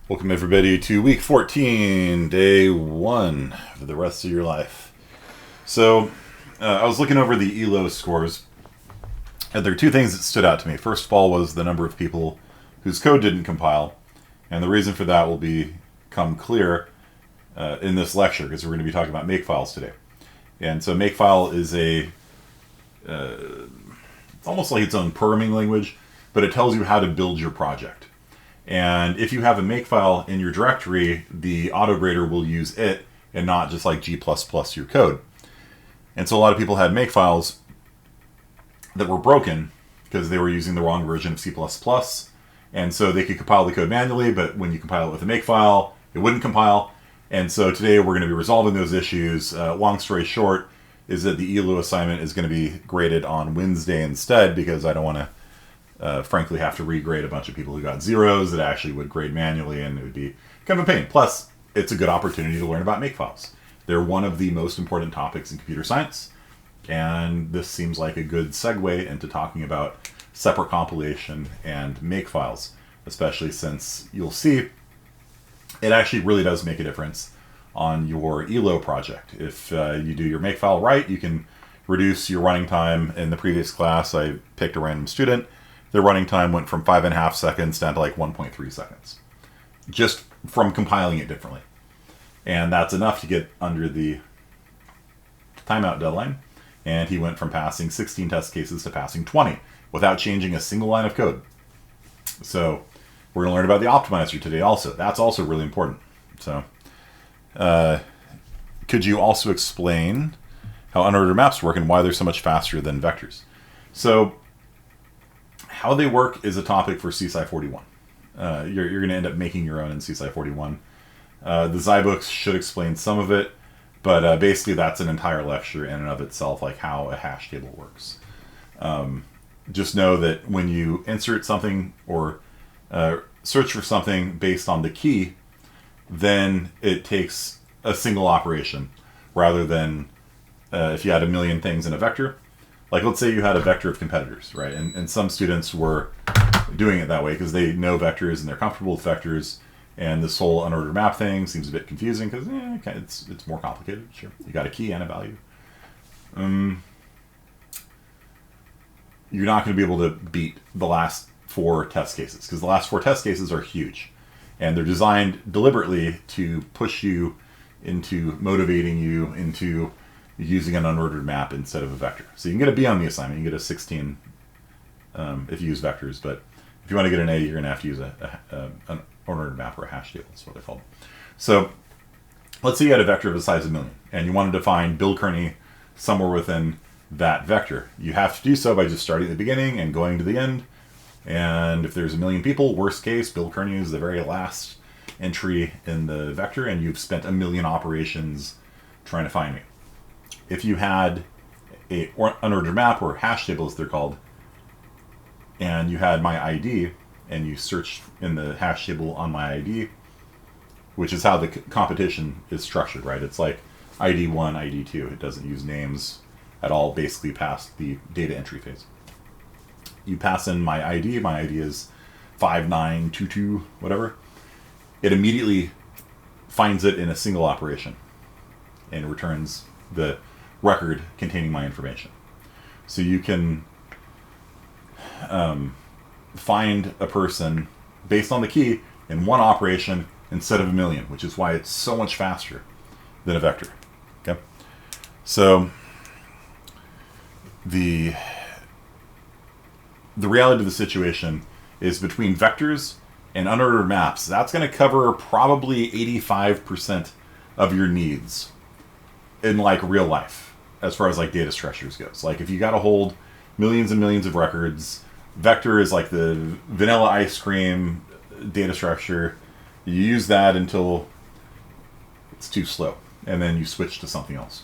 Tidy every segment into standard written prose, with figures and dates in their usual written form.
Welcome everybody to week 14, day 1 for the rest of your life. So, I was looking over the ELO scores, and there are two things that stood out to me. First of all was the number of people whose code didn't compile, and the reason for that will become clear in this lecture, because we're going to be talking about Makefiles today. And so Makefile is almost like its own programming language, but it tells you how to build your project. And if you have a Makefile in your directory, the autograder will use it and not just like G++ your code. And so a lot of people had Makefiles that were broken because they were using the wrong version of C++. And so they could compile the code manually, but when you compile it with a Makefile, it wouldn't compile. And so today we're going to be resolving those issues. Long story short is that the ELO assignment is going to be graded on Wednesday instead, because I don't want to frankly have to regrade a bunch of people who got zeros that actually would grade manually, and it would be kind of a pain. Plus, it's a good opportunity to learn about Makefiles. They're one of the most important topics in computer science, and this seems like a good segue into talking about separate compilation and Makefiles, especially since you'll see it actually really does make a difference on your ELO project. If you do your Makefile right, you can reduce your running time. In the previous class, I picked a random student. Their running time went from 5.5 seconds down to like 1.3 seconds, just from compiling it differently. And that's enough to get under the timeout deadline. And he went from passing 16 test cases to passing 20 without changing a single line of code. So we're going to learn about the optimizer today also. That's also really important. So could you also explain how unordered maps work and why they're so much faster than vectors? So how they work is a topic for CSI 41. You're going to end up making your own in CSI 41. The Xi books should explain some of it, but basically that's an entire lecture in and of itself, like how a hash table works. Just know that when you insert something or search for something based on the key, then it takes a single operation rather than if you had a million things in a vector. Like, let's say you had a vector of competitors, right? And some students were doing it that way because they know vectors and they're comfortable with vectors. And this whole unordered map thing seems a bit confusing because it's more complicated. Sure, you got a key and a value. You're not going to be able to beat the last 4 test cases because the last 4 test cases are huge. And they're designed deliberately to push you into motivating you into using an unordered map instead of a vector. So you can get a B on the assignment. You can get a 16 if you use vectors, but if you want to get an A, you're going to have to use an unordered map or a hash table. That's what they're called. So let's say you had a vector of the size of 1 million, and you wanted to find Bill Kearney somewhere within that vector. You have to do so by just starting at the beginning and going to the end. And if there's 1 million people, worst case, Bill Kearney is the very last entry in the vector, and you've spent 1 million operations trying to find me. If you had a unordered map, or hash table as they're called, and you had my ID, and you searched in the hash table on my ID, which is how the competition is structured, right? It's like ID 1, ID 2. It doesn't use names at all, basically past the data entry phase. You pass in my ID is 5922, whatever. It immediately finds it in a single operation and returns the record containing my information. So you can find a person based on the key in one operation instead of 1 million, which is why it's so much faster than a vector. Okay, so the reality of the situation is between vectors and unordered maps, that's going to cover probably 85% of your needs in like real life, as far as like data structures goes. Like if you got to hold millions and millions of records, vector is like the vanilla ice cream data structure. You use that until it's too slow, and then you switch to something else.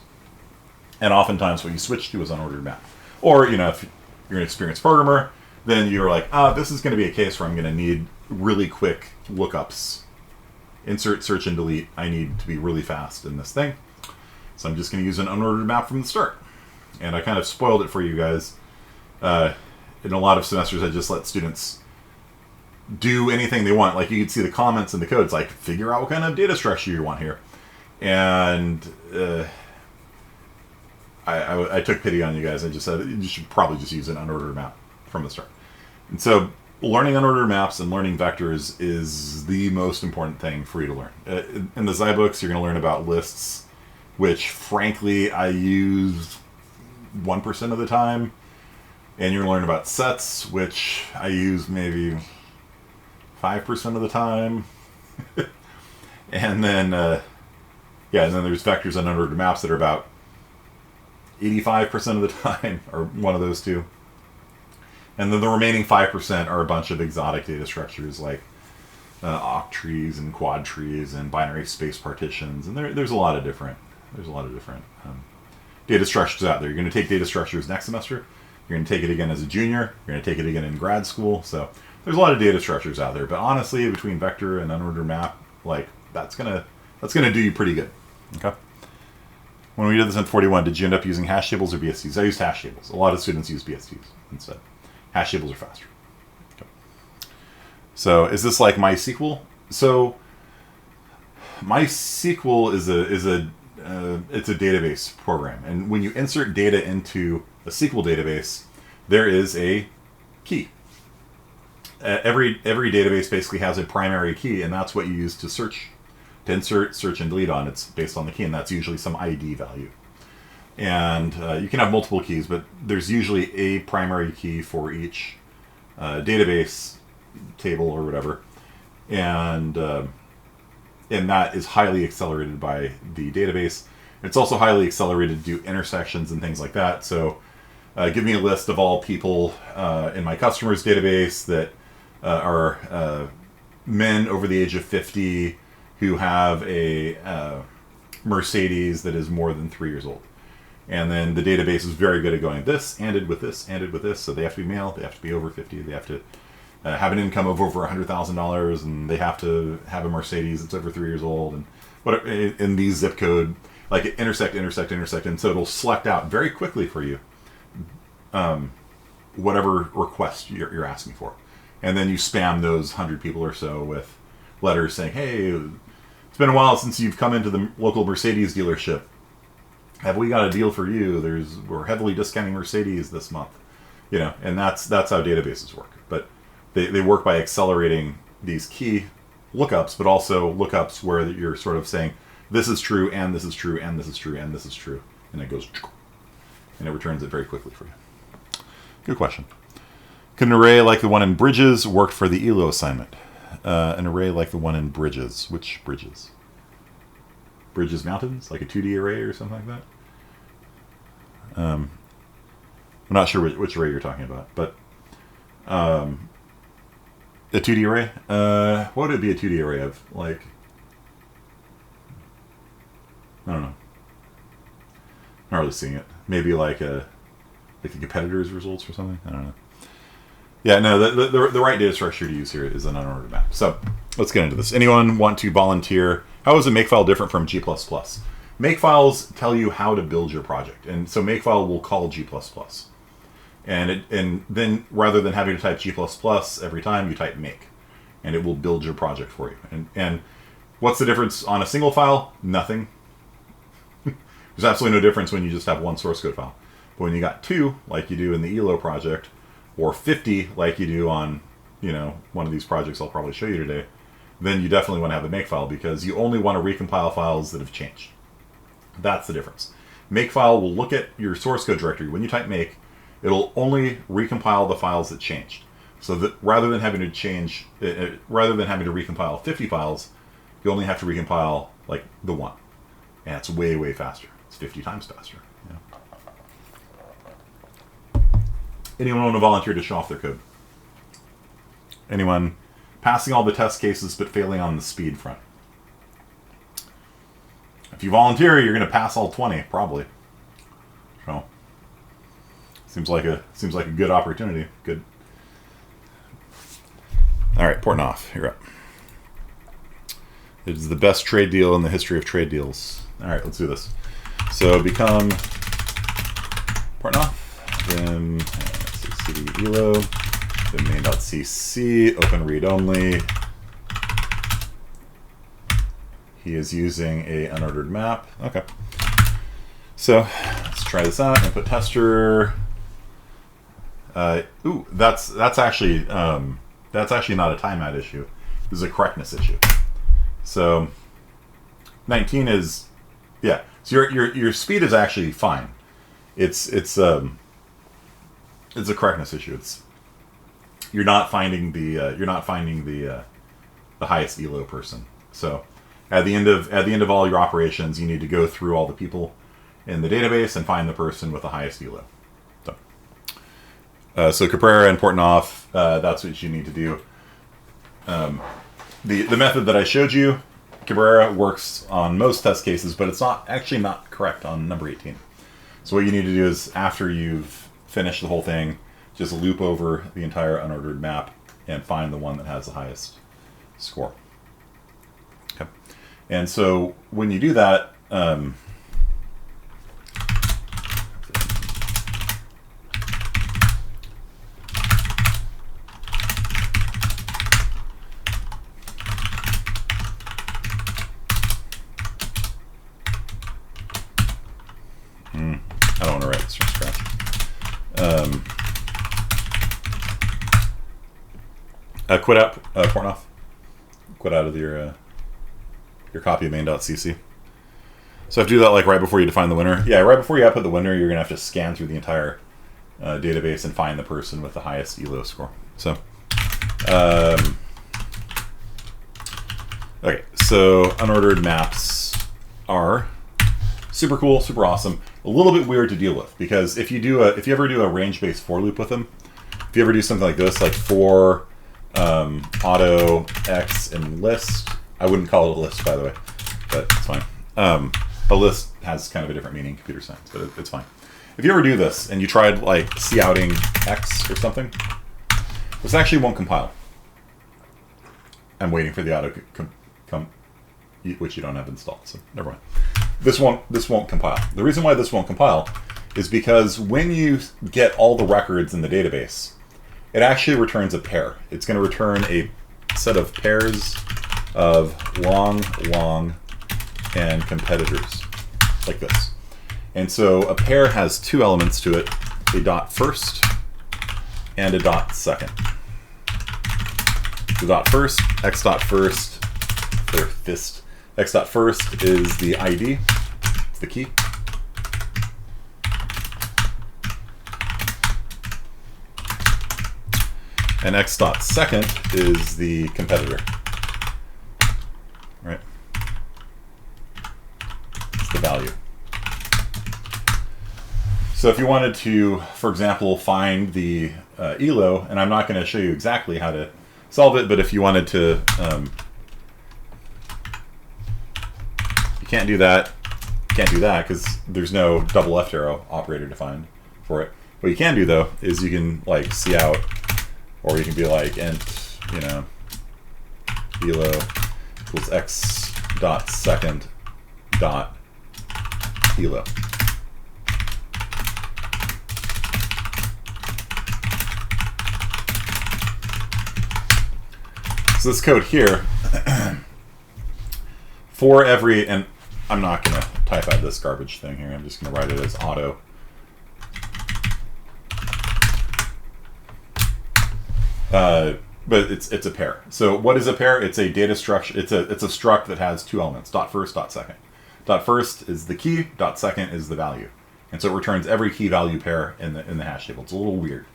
And oftentimes what you switch to is unordered map. Or, if you're an experienced programmer, then you're like, this is going to be a case where I'm going to need really quick lookups. Insert, search, and delete. I need to be really fast in this thing. So I'm just going to use an unordered map from the start. And I kind of spoiled it for you guys. In a lot of semesters, I just let students do anything they want. Like you can see the comments in the code. It's like, figure out what kind of data structure you want here. And I took pity on you guys. I just said you should probably just use an unordered map from the start. And so learning unordered maps and learning vectors is the most important thing for you to learn. In the Zybooks, you're going to learn about lists, which frankly I use 1% of the time. And you're going to learn about sets, which I use maybe 5% of the time. And then, and then there's vectors and unordered maps that are about 85% of the time, or one of those two. And then the remaining 5% are a bunch of exotic data structures like oct trees and quad trees and binary space partitions. And there's a lot of different data structures out there. You're going to take data structures next semester. You're going to take it again as a junior. You're going to take it again in grad school. So there's a lot of data structures out there. But honestly, between vector and unordered map, like that's gonna do you pretty good. Okay. When we did this in 41, did you end up using hash tables or BSTs? I used hash tables. A lot of students use BSTs instead. Hash tables are faster. Okay. So is this like MySQL? So MySQL is it's a database program, and when you insert data into a SQL database, there is a key. Every database basically has a primary key, and that's what you use to search, to insert, search, and delete on. It's based on the key, and that's usually some ID value. And you can have multiple keys, but there's usually a primary key for each database table or whatever, and that is highly accelerated by the database. It's also highly accelerated to do intersections and things like that. So give me a list of all people in my customers database that are men over the age of 50 who have a Mercedes that is more than 3 years old. And then the database is very good at going, this ended with this, ended with this. So they have to be male, they have to be over 50, they have to have an income of over $100,000, and they have to have a Mercedes that's over 3 years old, and what in these zip code, like intersect, and so it'll select out very quickly for you whatever request you're asking for. And then you spam those 100 people or so with letters saying, hey, it's been a while since you've come into the local Mercedes dealership. Have we got a deal for you? We're heavily discounting Mercedes this month. And that's how databases work. But they work by accelerating these key lookups, but also lookups where you're sort of saying, this is true, and this is true, and this is true, and this is true. And it goes, and it returns it very quickly for you. Good question. Could an array like the one in Bridges work for the ELO assignment? An array like the one in Bridges. Which Bridges? Bridges Mountains? Like a 2D array or something like that? I'm not sure which array you're talking about, but a 2D array? What would it be a 2D array of? Like, I don't know. Not really seeing it. Maybe like the competitor's results or something? I don't know. Yeah, no, the right data structure to use here is an unordered map. So let's get into this. Anyone want to volunteer? How is a Makefile different from G++? Makefiles tell you how to build your project. And so Makefile will call G++. And then rather than having to type G++ every time, you type make. And it will build your project for you. And what's the difference on a single file? Nothing. There's absolutely no difference when you just have one source code file. But when you got two, like you do in the ELO project, or 50, like you do on, one of these projects I'll probably show you today, then you definitely want to have a Makefile because you only want to recompile files that have changed. That's the difference. Makefile will look at your source code directory. When you type make, it'll only recompile the files that changed. So that rather than having to recompile 50 files, you only have to recompile like the one. And it's way, way faster. It's 50 times faster. Yeah. Anyone want to volunteer to show off their code? Anyone passing all the test cases but failing on the speed front? If you volunteer, you're going to pass all 20, probably. So, seems like a good opportunity. Good. All right, Portnoy, you're up. It is the best trade deal in the history of trade deals. All right, let's do this. So become Portnoy, then cd elo the main.cc, open read only. He is using a unordered map. Okay. So let's try this out. Input tester. Ooh, that's actually not a timeout issue. This is a correctness issue. So 19 is, yeah. So your speed is actually fine. It's a correctness issue. You're not finding the highest elo person. So at the end of all your operations, you need to go through all the people in the database and find the person with the highest elo. So Cabrera and Portnoy, that's what you need to do. The method that I showed you, Cabrera, works on most test cases, but it's actually not correct on number 18. So what you need to do is, after you've finished the whole thing, just loop over the entire unordered map and find the one that has the highest score. Okay. And so when you do that, I don't want to write this from scratch. Quit out, Portnoy. Quit out of your copy of main.cc. So I have to do that like right before you define the winner. Yeah, right before you output the winner, you're gonna have to scan through the entire database and find the person with the highest elo score. So, okay. So unordered maps are super cool, super awesome. A little bit weird to deal with, because if you ever do a range-based for loop with them, if you ever do something like this, like for auto x and list, I wouldn't call it a list, by the way, but it's fine. A list has kind of a different meaning in computer science, but it's fine. If you ever do this and you tried like couting x or something, this actually won't compile. I'm waiting for the auto come, which you don't have installed, so never mind. This won't compile. The reason why this won't compile is because when you get all the records in the database, it actually returns a pair. It's going to return a set of pairs of long, and competitors, like this. And so a pair has two elements to it, a dot first and a dot second. The dot first, x dot first, or fist. X dot first is the ID, it's the key. And x dot second is the competitor, right? It's the value. So if you wanted to, for example, find the elo, and I'm not going to show you exactly how to solve it, but if you wanted to, you can't do that. Can't do that because there's no double left arrow operator defined for it. What you can do though is you can like cout, or you can be like int, elo equals x dot second dot elo. So this code here, for every, and I'm not going to type out this garbage thing here, I'm just going to write it as auto. But it's a pair. So what is a pair? It's a data structure. It's a struct that has two elements: dot first, dot second. Dot first is the key. Dot second is the value, and so it returns every key value pair in the hash table. It's a little weird.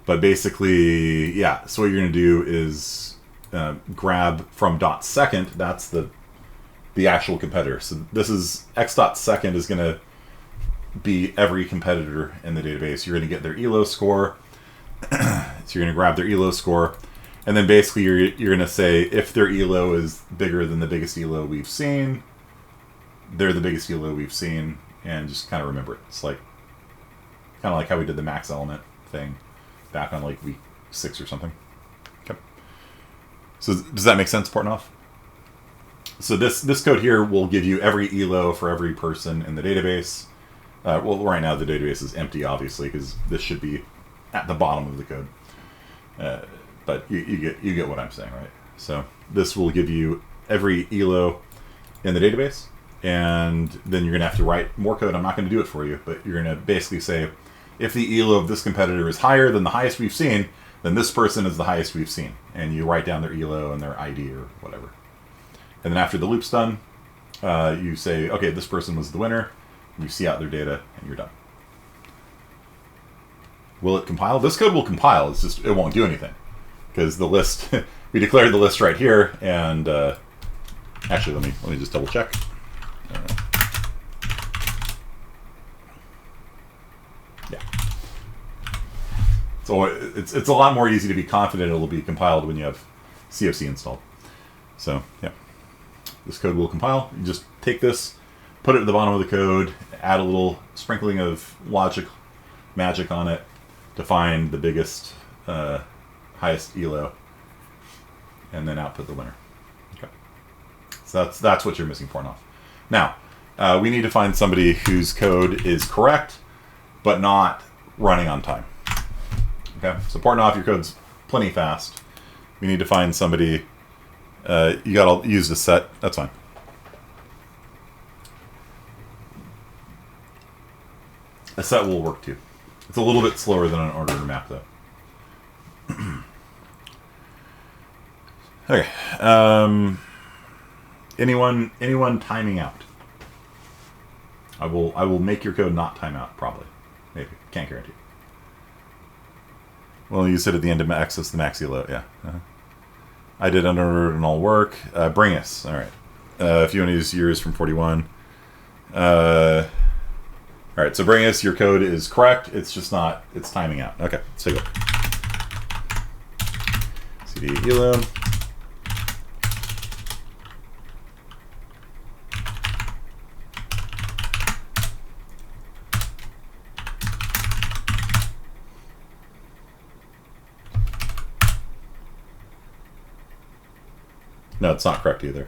But basically, yeah. So what you're going to do is grab from dot second. That's the actual competitor. So this is x dot second is going to be every competitor in the database. You're going to get their elo score. So you're going to grab their elo score, and then basically you're going to say if their elo is bigger than the biggest elo we've seen, they're the biggest elo we've seen, and just kind of remember it. It's like kind of like how we did the max element thing back on like week 6 or something. Okay. So does that make sense, Portnoy? So this code here will give you every elo for every person in the database. Well, right now the database is empty, obviously, because this should be at the bottom of the code. But you get what I'm saying, right? So this will give you every ELO in the database, and then you're going to have to write more code. I'm not going to do it for you, but you're going to basically say, if the ELO of this competitor is higher than the highest we've seen, then this person is the highest we've seen. And you write down their ELO and their ID or whatever. And then after the loop's done, you say, okay, this person was the winner. You see out their data, and you're done. Will it compile? This code will compile. It's just it won't do anything because the list we declared the list right here. And actually, let me just double check. Yeah. So it's a lot more easy to be confident it'll be compiled when you have CFC installed. So yeah, this code will compile. You just take this, put it at the bottom of the code, add a little sprinkling of magic on it to find the biggest, highest ELO, and then output the winner. Okay. So that's what you're missing Portnoff. Now, we need to find somebody whose code is correct, but not running on time. Okay, so Portnoff, your code's plenty fast. We need to find somebody. You gotta use the set. That's fine. A set will work too. It's a little bit slower than an ordered map, though. Okay. Anyone timing out? I will make your code not time out, probably. Maybe. Can't guarantee. Well, you said at the end to access the max ELO. Yeah. I did unordered and all work. Bring us. All right. If you want to use yours from 41. All right, so bring us, your code is correct. It's just not, it's timing out. Okay, let's take a look. CD ELO. No, it's not correct either.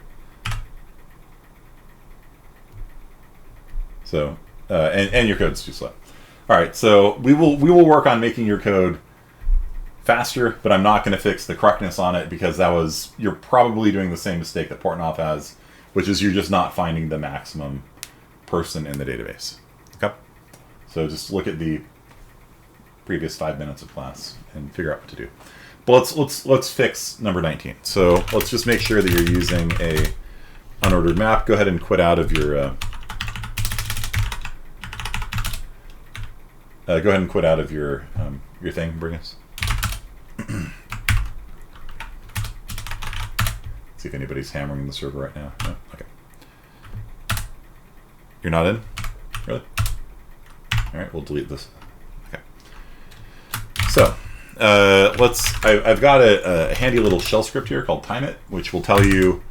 So, and your code's too slow. All right, so we will work on making your code faster, but I'm not going to fix the correctness on it because you're probably doing the same mistake that Portnoff has, which is you're just not finding the maximum person in the database. Okay, so just look at the previous 5 minutes of class and figure out what to do. But let's fix number 19. So let's just make sure that you're using a unordered map. Go ahead and quit out of your. Go ahead and quit out of your thing, Brigus. See if anybody's hammering the server right now. No? Okay. You're not in? Really? All right, we'll delete this. Okay. So. I've got a handy little shell script here called time it, which will tell you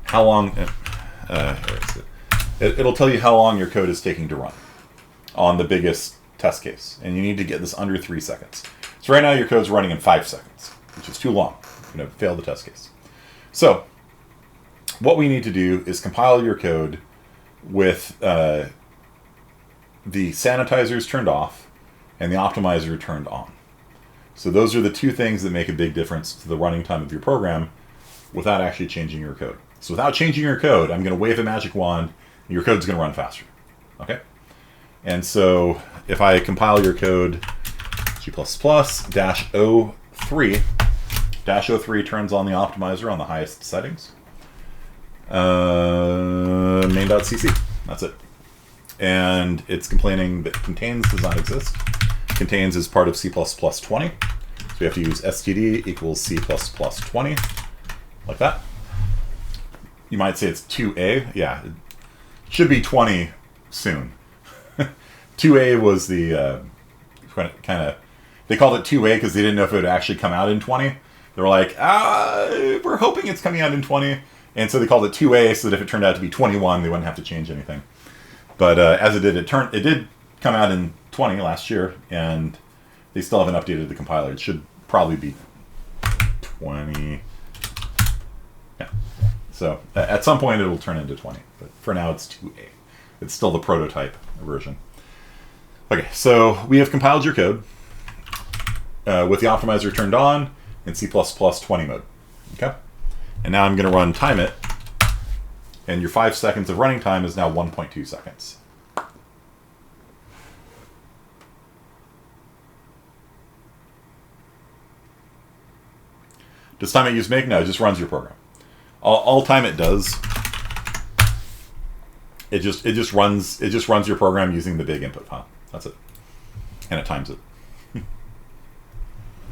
how long. It'll tell you how long your code is taking to run on the biggest test case, and you need to get this under 3 seconds. So right now your code's running in 5 seconds, which is too long. You're going to fail the test case. So what we need to do is compile your code with the sanitizers turned off and the optimizer turned on. So those are the two things that make a big difference to the running time of your program without actually changing your code. So without changing your code, I'm going to wave a magic wand, and your code's going to run faster. Okay? And so if I compile your code G++ -03, -03 turns on the optimizer on the highest settings. Main.cc. That's it. And it's complaining that contains does not exist. Contains is part of C++ 20. So we have to use std equals C++ 20, like that. You might say it's 2a. Yeah, it should be 20 soon. 2a was the kind of, they called it 2a because they didn't know if it would actually come out in 20. They were like, we're hoping it's coming out in 20. And so they called it 2a so that if it turned out to be 21, they wouldn't have to change anything. But as it did, it did come out in 20 last year, and they still haven't updated the compiler. It should probably be 20. Yeah. So at some point it'll turn into 20, but for now it's 2a. It's still the prototype version. Okay, so we have compiled your code with the optimizer turned on in C++ 20 mode. Okay, and now I'm going to run time it, and your 5 seconds of running time is now 1.2 seconds. Does time it use make? No, it just runs your program. All time it does, it just runs your program using the big input file. That's it, and it times it. All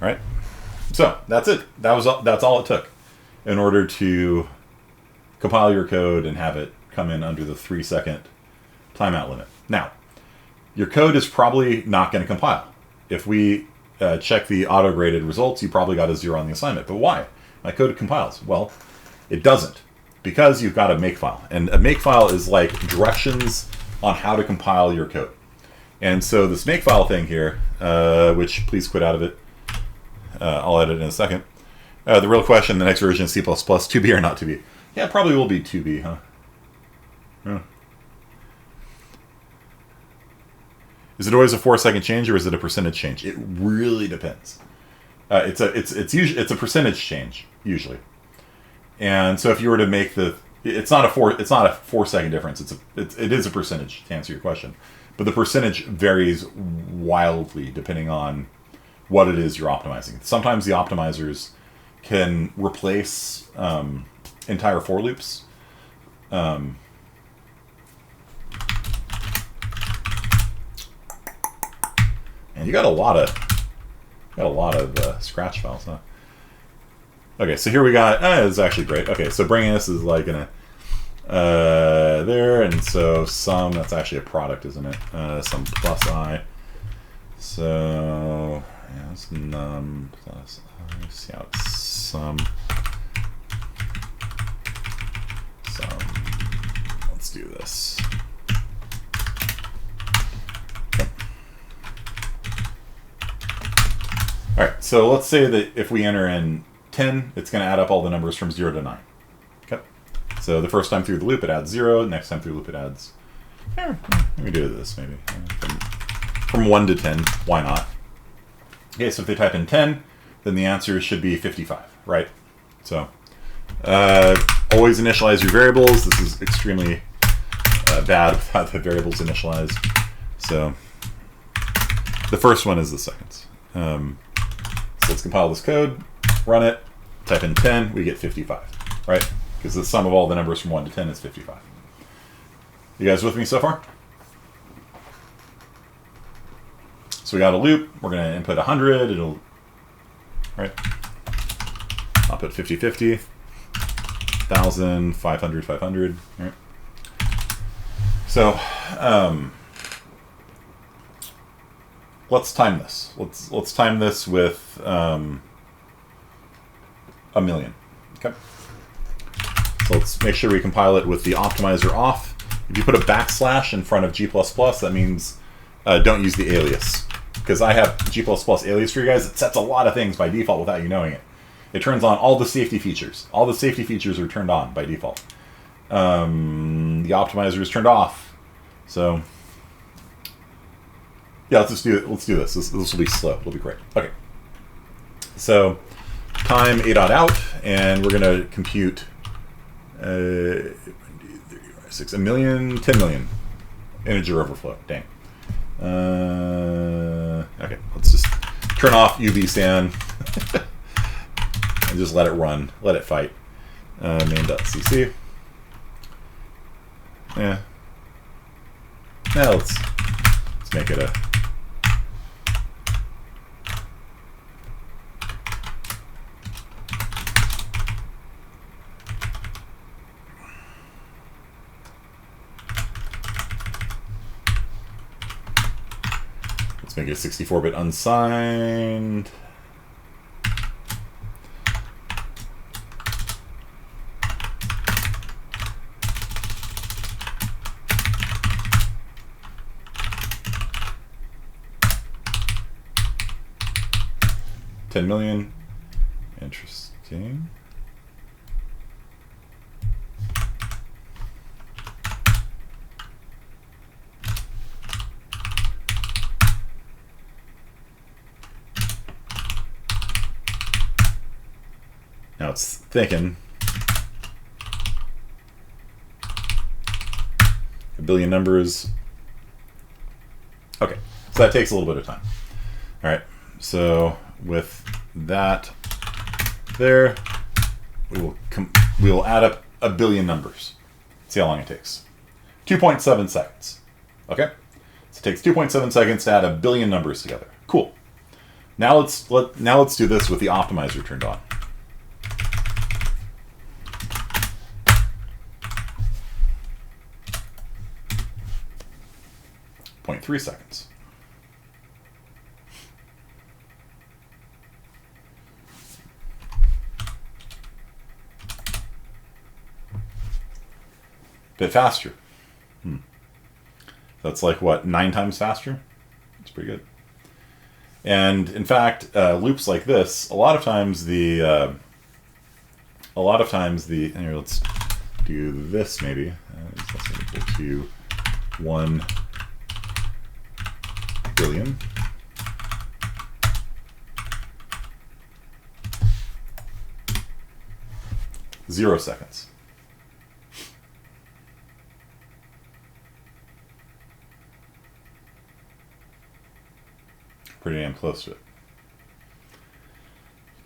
right, so that's it. That's all it took in order to compile your code and have it come in under the 3-second timeout limit. Now, your code is probably not going to compile. If we check the auto-graded results, you probably got a 0 on the assignment. But why? My code compiles. Well, it doesn't, because you've got a Makefile. And a Makefile is like directions on how to compile your code. And so this Makefile thing here, which please quit out of it. I'll edit in a second. The real question, the next version of C++, 2B or not 2B? Yeah, it probably will be 2B, huh? Yeah. Is it always a 4-second change, or is it a percentage change? It really depends. It's a percentage change usually, and so if you were to make it's not a 4-second difference. It is a percentage, to answer your question, but the percentage varies wildly depending on what it is you're optimizing. Sometimes the optimizers can replace entire for loops. And you got a lot of scratch files, huh? Okay, so here we got. It's actually great. Okay, so bringing this is like in a there, and so sum. That's actually a product, isn't it? Sum plus I. So yeah, it's num plus I. See how it's sum. Let's do this. All right, so let's say that if we enter in 10, it's going to add up all the numbers from 0 to 9. Okay. So the first time through the loop, it adds 0. Next time through the loop, it adds... let me do this, maybe. From 1 to 10. Why not? Okay, so if they type in 10, then the answer should be 55, right? So always initialize your variables. This is extremely bad without the variables initialized. So the first one is the seconds. So let's compile this code, run it, type in 10, we get 55, right? Because the sum of all the numbers from 1 to 10 is 55. You guys with me so far? So we got a loop, we're going to input 100, it'll, right? I'll put 50, 50, 1,000, 500, 500, right? So, let's time this. Let's time this with 1,000,000. Okay. So let's make sure we compile it with the optimizer off. If you put a backslash in front of G++, that means don't use the alias, because I have G++ alias for you guys. It sets a lot of things by default without you knowing it. It turns on all the safety features. All the safety features are turned on by default. The optimizer is turned off. So yeah, let's do this. This will be slow. It'll be great. Okay. So time a.out, and we're gonna compute 6, 1 million, 10 million integer overflow. Dang. Okay, let's just turn off UV-SAN and just let it run. Let it fight. Main.cc. Yeah. Now let's make it a... Let's make it a 64-bit unsigned. $10 million. Interesting. it's thinking. A billion numbers. Okay, so that takes a little bit of time. All right, so with that there, we will add up a billion numbers. See how long it takes. 2.7 seconds. Okay, so it takes 2.7 seconds to add a billion numbers together. Cool. Now let's do this with the optimizer turned on. 0.3 seconds. Bit faster. That's like what, 9 times faster? It's pretty good. And in fact, loops like this, a lot of times the here, let's do this maybe. Is less than equal to 1 billion. Zero seconds. Pretty damn close to it.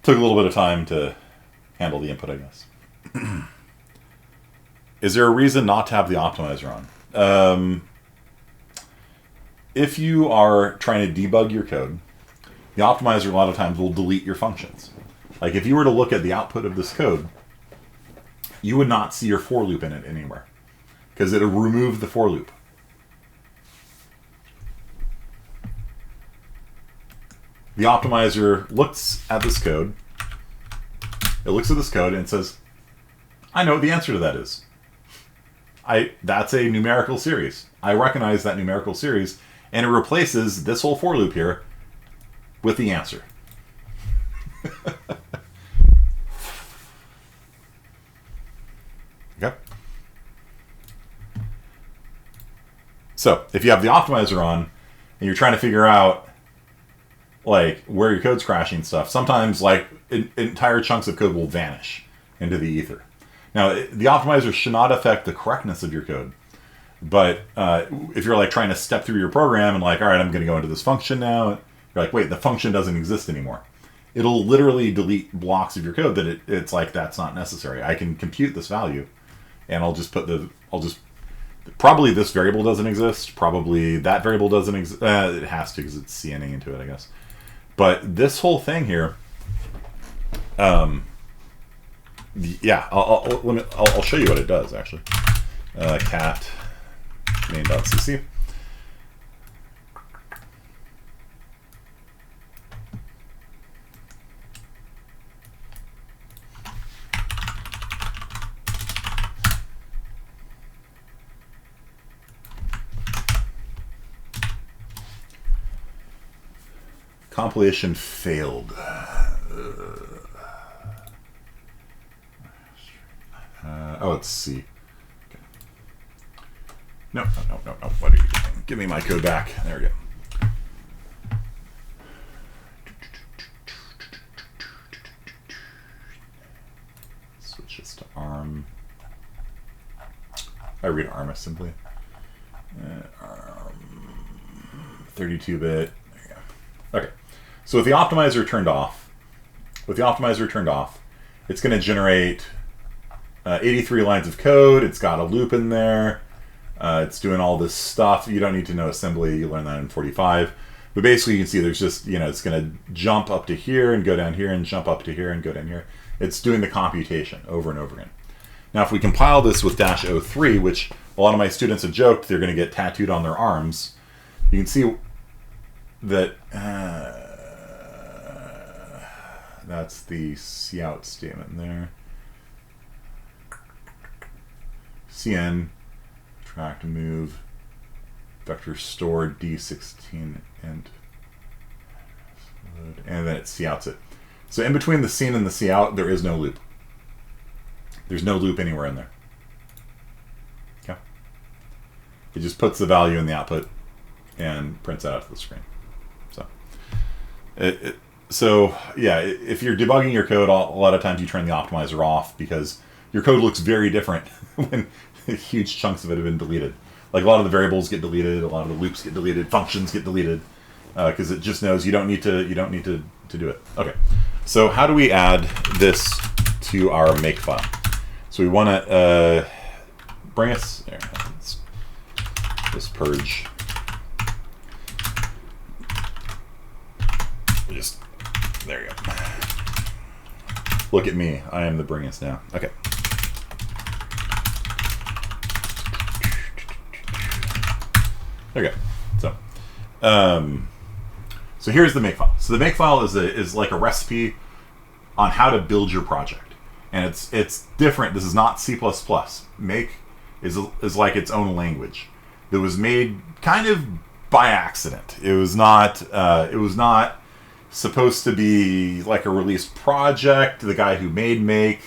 Took a little bit of time to handle the input, I guess. Is there a reason not to have the optimizer on? If you are trying to debug your code, the optimizer a lot of times will delete your functions. Like if you were to look at the output of this code, you would not see your for loop in it anywhere because it'll remove the for loop. The optimizer looks at this code. It looks at this code and says, I know what the answer to that is. That's a numerical series. I recognize that numerical series, and it replaces this whole for loop here with the answer. Okay. So if you have the optimizer on and you're trying to figure out like where your code's crashing and stuff, sometimes like entire chunks of code will vanish into the ether. Now, the optimizer should not affect the correctness of your code. But if you're like trying to step through your program and like, all right, I'm going to go into this function now. You're like, wait, the function doesn't exist anymore. It'll literally delete blocks of your code that it's like, that's not necessary. I can compute this value and probably this variable doesn't exist. Probably that variable doesn't exist. It has to because it's CNing into it, I guess. But this whole thing here, yeah, I'll show you what it does actually. Cat main.cc. Compilation failed. Oh, it's C. Okay. No. What are you doing? Give me my code back. There we go. Switch this to ARM. I read ARM simply. ARM 32-bit. There you go. Okay. So with the optimizer turned off, it's going to generate 83 lines of code. It's got a loop in there. It's doing all this stuff. You don't need to know assembly. You learn that in 45. But basically, you can see there's just, it's going to jump up to here and go down here and jump up to here and go down here. It's doing the computation over and over again. Now, if we compile this with -03, which a lot of my students have joked they're going to get tattooed on their arms, you can see that that's the cout statement there. cn, track, move, vector store, d16 int, and then it couts it. So in between the scene and the cout, there is no loop. There's no loop anywhere in there. Okay. It just puts the value in the output and prints it out to the screen. So So yeah, if you're debugging your code, a lot of times you turn the optimizer off because your code looks very different when huge chunks of it have been deleted. Like a lot of the variables get deleted, a lot of the loops get deleted, functions get deleted, because it just knows you don't need to do it. Okay, so how do we add this to our Makefile? So we want to bring us there. Let's purge. Just there you go. Look at me. I am the bring us now. Okay. Okay. So here's the Makefile. So the Makefile is like a recipe on how to build your project, and it's different. This is not C++. Make is like its own language that was made kind of by accident. It was not supposed to be like a released project. The guy who made Make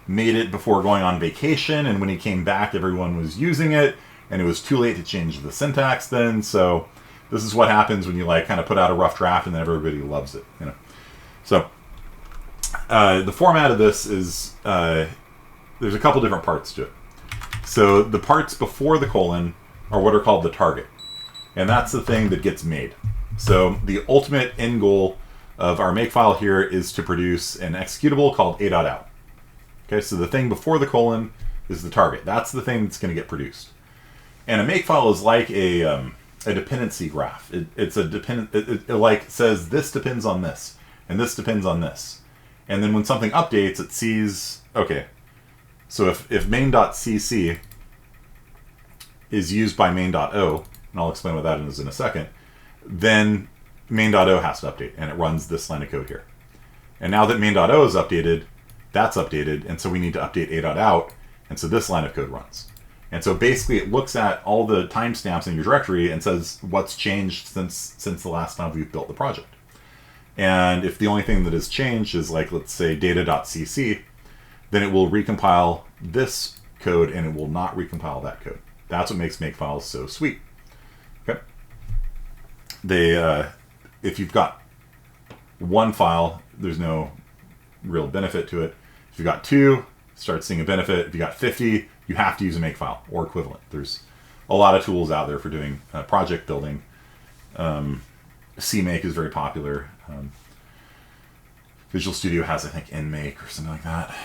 made it before going on vacation, and when he came back, everyone was using it, and it was too late to change the syntax then. So this is what happens when you like kind of put out a rough draft and then everybody loves it, you know. So the format of this is there's a couple different parts to it. So the parts before the colon are what are called the target, and that's the thing that gets made. So the ultimate end goal of our Makefile here is to produce an executable called a.out. Okay, so the thing before the colon is the target. That's the thing that's going to get produced. And a Makefile is like a dependency graph. It's a dependent. It like says this depends on this, and this depends on this. And then when something updates, it sees, okay, so if main.cc is used by main.o, and I'll explain what that is in a second, then main.o has to update, and it runs this line of code here. And now that main.o is updated, that's updated, and so we need to update a.out, and so this line of code runs. And so basically it looks at all the timestamps in your directory and says what's changed since the last time we've built the project. And if the only thing that has changed is, like, let's say data.cc, then it will recompile this code and it will not recompile that code. That's what makes Makefiles so sweet. Okay. If you've got one file, there's no real benefit to it. If you've got two, start seeing a benefit. If you got 50, you have to use a Makefile or equivalent. There's a lot of tools out there for doing project building. CMake is very popular. Visual Studio has, I think, NMake or something like that.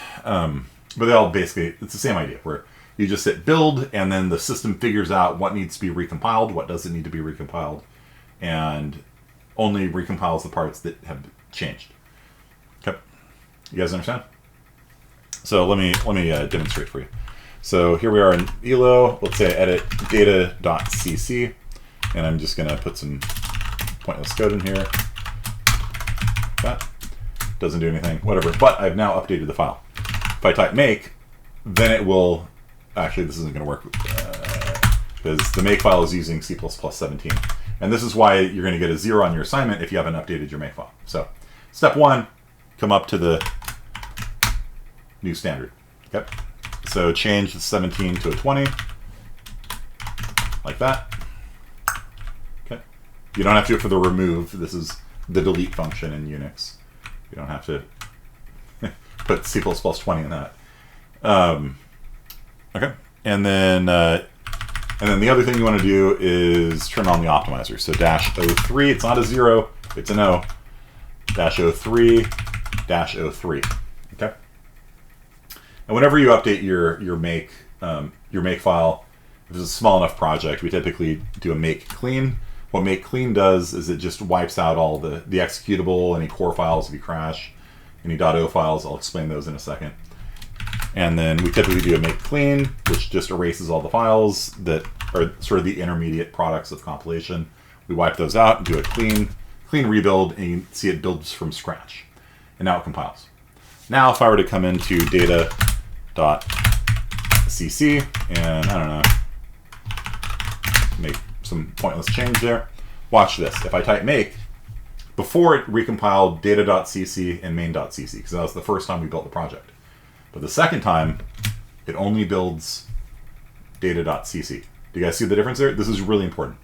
But they all basically, it's the same idea, where you just hit build, and then the system figures out what needs to be recompiled, what doesn't need to be recompiled, and only recompiles the parts that have changed. Okay, you guys understand? So let me demonstrate for you. So here we are in ELO. Let's say I edit data.cc, and I'm just going to put some pointless code in here. That doesn't do anything, whatever. But I've now updated the file. If I type make, then it will. Actually, this isn't going to work because the Makefile is using C++ 17, and this is why you're going to get a 0 on your assignment if you haven't updated your Makefile. So, step 1, come up to the new standard. Okay. So change the 17 to a 20, like that. Okay. You don't have to do it for the remove. This is the delete function in Unix. You don't have to put C++ 20 in that. Okay. And then the other thing you want to do is turn on the optimizer. So -03, it's not a 0, it's an O. -03, -03. Okay. And whenever you update your Makefile, if it's a small enough project, we typically do a make clean. What make clean does is it just wipes out all the executable, any core files if you crash, any .o files. I'll explain those in a second. And then we typically do a make clean, which just erases all the files that are sort of the intermediate products of compilation. We wipe those out and do a clean rebuild, and you see it builds from scratch. And now it compiles. Now if I were to come into data.cc and, I don't know, make some pointless change there, watch this. If I type make, before it recompiled data.cc and main.cc, because that was the first time we built the project. But the second time, it only builds data.cc. Do you guys see the difference there? This is really important.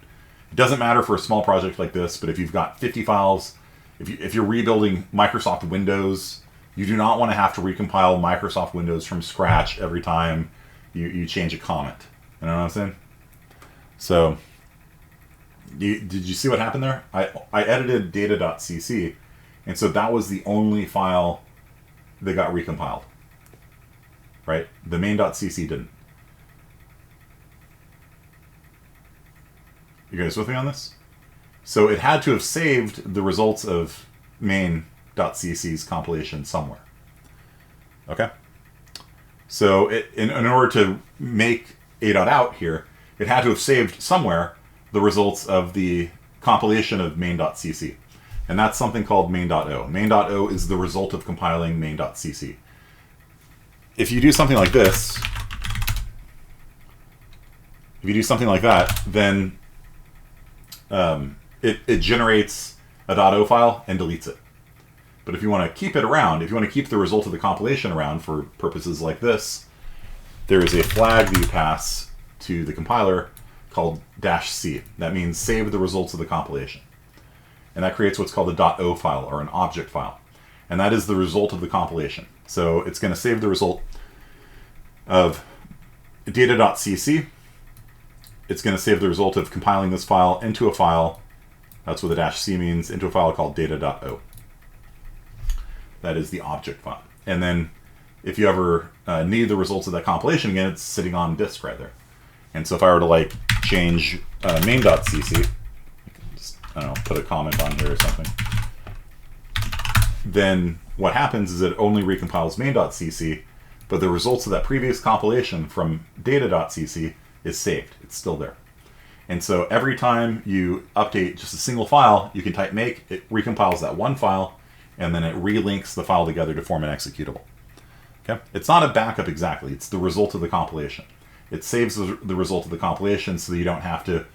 It doesn't matter for a small project like this, but if you've got 50 files, if you're rebuilding Microsoft Windows, you do not want to have to recompile Microsoft Windows from scratch every time you change a comment. You know what I'm saying? So, did you see what happened there? I edited data.cc, and so that was the only file that got recompiled. Right? The main.cc didn't. You guys with me on this? So it had to have saved the results of main.cc's compilation somewhere. Okay? So in order to make a.out here, it had to have saved somewhere the results of the compilation of main.cc. And that's something called main.o. Main.o is the result of compiling main.cc. If you do something like this, if you do something like that, then it generates a .o file and deletes it. But if you want to keep it around, if you want to keep the result of the compilation around for purposes like this, there is a flag that you pass to the compiler called -c. That means save the results of the compilation. And that creates what's called a .o file, or an object file. And that is the result of the compilation. So it's going to save the result of data.cc. It's going to save the result of compiling this file into a file, that's what the -c means, into a file called data.o. That is the object file. And then if you ever need the results of that compilation again, it's sitting on disk right there. And so if I were to like change main.cc, just, I don't know, put a comment on here or something, then what happens is it only recompiles main.cc, but the results of that previous compilation from data.cc is saved. It's still there. And so every time you update just a single file, you can type make, it recompiles that one file, and then it relinks the file together to form an executable. Okay? It's not a backup exactly, it's the result of the compilation. It saves the result of the compilation so that you don't have to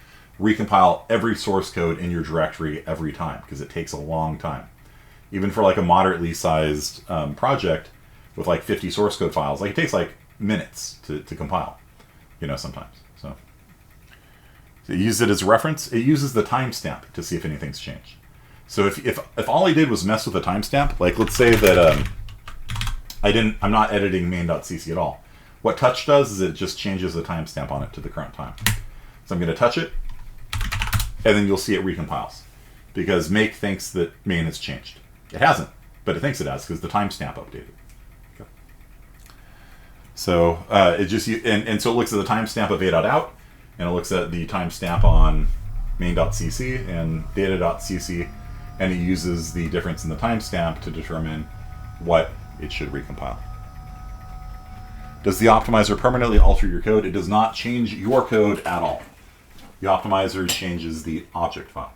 recompile every source code in your directory every time, because it takes a long time. Even for like a moderately sized project with like 50 source code files, like it takes like minutes to compile, you know, sometimes. So you use it as a reference. It uses the timestamp to see if anything's changed. So if all I did was mess with the timestamp, like let's say that I'm not editing main.cc at all. What touch does is it just changes the timestamp on it to the current time. So I'm going to touch it, and then you'll see it recompiles, because make thinks that main has changed. It hasn't, but it thinks it has because the timestamp updated. Okay. So it just and so it looks at the timestamp of a.out, and it looks at the timestamp on main.cc and data.cc, and it uses the difference in the timestamp to determine what it should recompile. Does the optimizer permanently alter your code? It does not change your code at all. The optimizer changes the object file.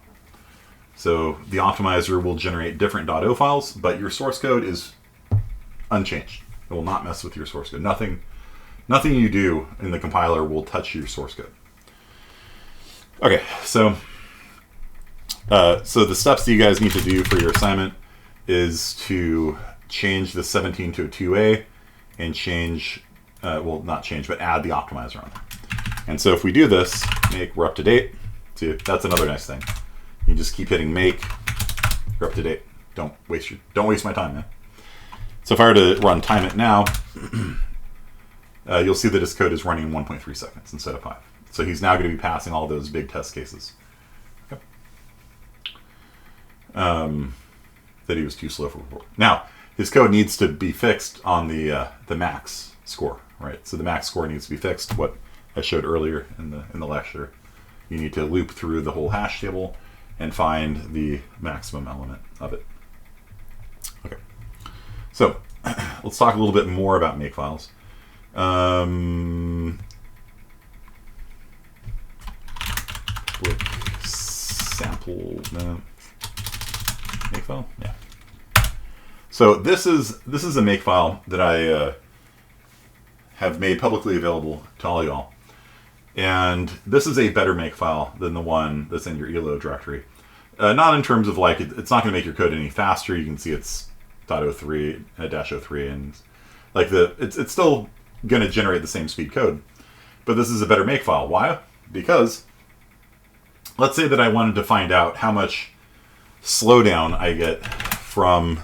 So the optimizer will generate different .o files, but your source code is unchanged. It will not mess with your source code. Nothing you do in the compiler will touch your source code. Okay, so the steps that you guys need to do for your assignment is to change the 17 to a 2A and change, well, not change, but add the optimizer on there. And so if we do this, we're up to date. See, that's another nice thing. You just keep hitting make, you're up to date. Don't waste my time, man. So if I were to run time it now, you'll see that his code is running in 1.3 seconds instead of 5. So he's now going to be passing all those big test cases. Okay. That he was too slow for before. Now, his code needs to be fixed on the max score, right? So the max score needs to be fixed. What I showed earlier in the lecture, you need to loop through the whole hash table and find the maximum element of it. Okay, so let's talk a little bit more about Makefiles. Quick sample, no. Makefile, yeah. So this is a Makefile that I have made publicly available to all y'all. And this is a better Makefile than the one that's in your ELO directory. Not in terms of like, it's not going to make your code any faster. You can see it's .03, -03, and like it's still going to generate the same speed code. But this is a better Makefile. Why? Because let's say that I wanted to find out how much slowdown I get from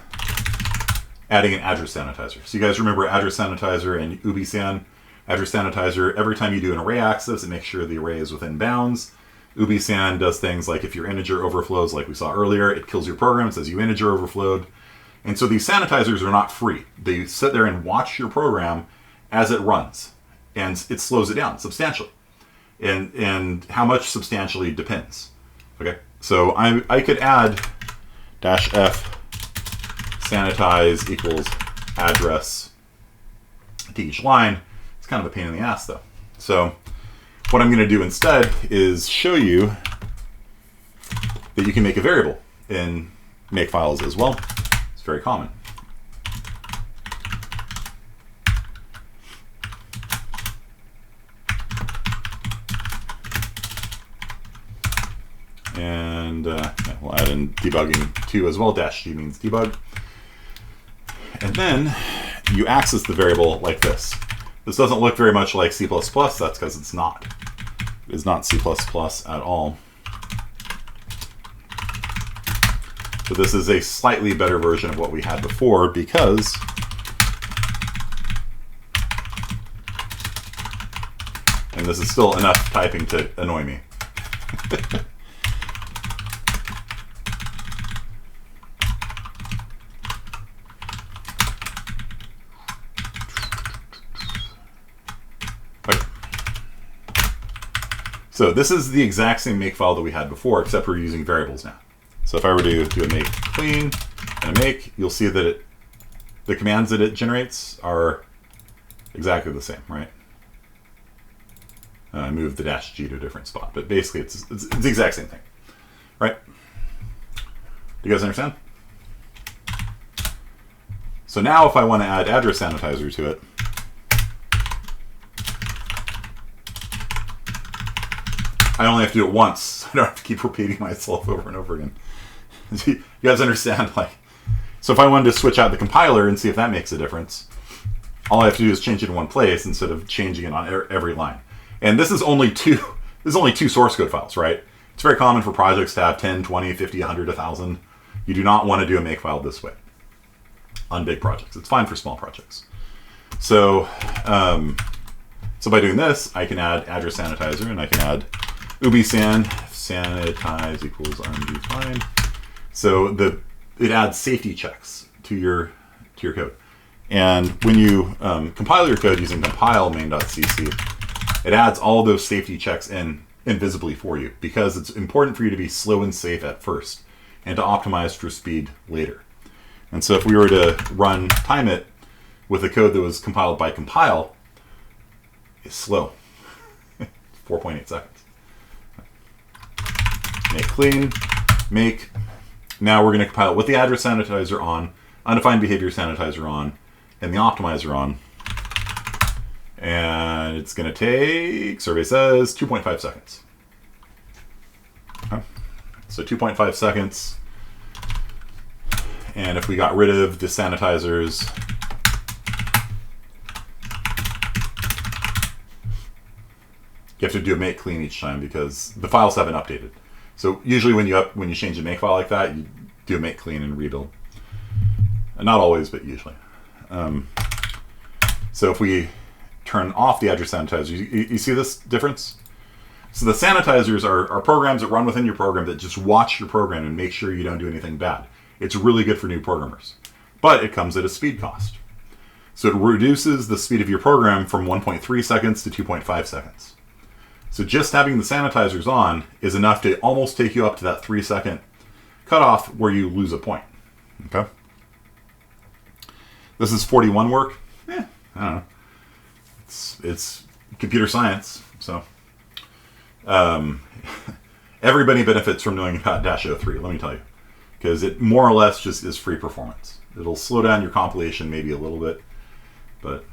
adding an address sanitizer. So you guys remember address sanitizer and ubisan? Address sanitizer, every time you do an array access, it makes sure the array is within bounds. Ubisan does things like if your integer overflows, like we saw earlier, it kills your program, it says you integer overflowed. And so these sanitizers are not free. They sit there and watch your program as it runs, and it slows it down substantially. And how much substantially depends. Okay, so I could add -f sanitize equals address to each line. It's kind of a pain in the ass though. So what I'm going to do instead is show you that you can make a variable in Makefiles as well. It's very common. And we'll add in debugging too as well. -g means debug. And then you access the variable like this. This doesn't look very much like C++. That's because it's not. It is not C++ at all. So this is a slightly better version of what we had before because and this is still enough typing to annoy me. So this is the exact same Makefile that we had before, except we're using variables now. So if I were to do a make clean and a make, you'll see that the commands that it generates are exactly the same, right? I moved the -g to a different spot, but basically it's the exact same thing, right? Do you guys understand? So now if I want to add address sanitizer to it, I only have to do it once. So I don't have to keep repeating myself over and over again. You guys understand? Like, so if I wanted to switch out the compiler and see if that makes a difference, all I have to do is change it in one place instead of changing it on every line. And this is only two. This is only 2 source code files, right? It's very common for projects to have 10, 20, 50, 100, 1,000. You do not want to do a Makefile this way on big projects. It's fine for small projects. So, so by doing this, I can add address sanitizer, and I can add ubisan sanitize equals undefined. So it adds safety checks to your code. And when you compile your code using compile main.cc, it adds all those safety checks in invisibly for you because it's important for you to be slow and safe at first and to optimize for speed later. And so if we were to run time it with a code that was compiled by compile, it's slow. 4.8 seconds. Make clean, make. Now we're going to compile it with the address sanitizer on, undefined behavior sanitizer on, and the optimizer on. And it's going to take, survey says, 2.5 seconds. Okay. So 2.5 seconds. And if we got rid of the sanitizers, you have to do a make clean each time because the files haven't updated. So usually when you change a Makefile like that, you do a make clean and rebuild. Not always, but usually. So if we turn off the address sanitizer, you see this difference? So the sanitizers are programs that run within your program that just watch your program and make sure you don't do anything bad. It's really good for new programmers, but it comes at a speed cost. So it reduces the speed of your program from 1.3 seconds to 2.5 seconds. So just having the sanitizers on is enough to almost take you up to that 3-second cutoff where you lose a point. Okay. This is 41 work. I don't know. It's computer science, so everybody benefits from knowing about -03. Let me tell you, because it more or less just is free performance. It'll slow down your compilation maybe a little bit, but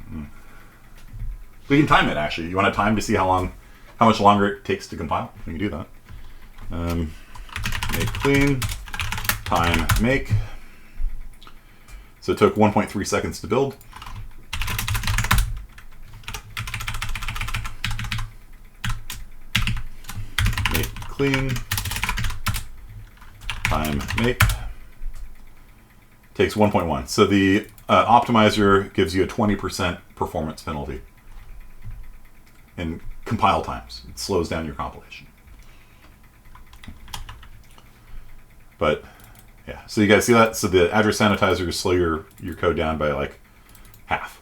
we can time it. Actually, you want to time to see how much longer it takes to compile? We can do that. Make clean, time make. So it took 1.3 seconds to build. Make clean, time time make takes 1.1. So the optimizer gives you a 20% performance penalty in compile times. It slows down your compilation. But yeah, so you guys see that? So the address sanitizers slow your code down by like half.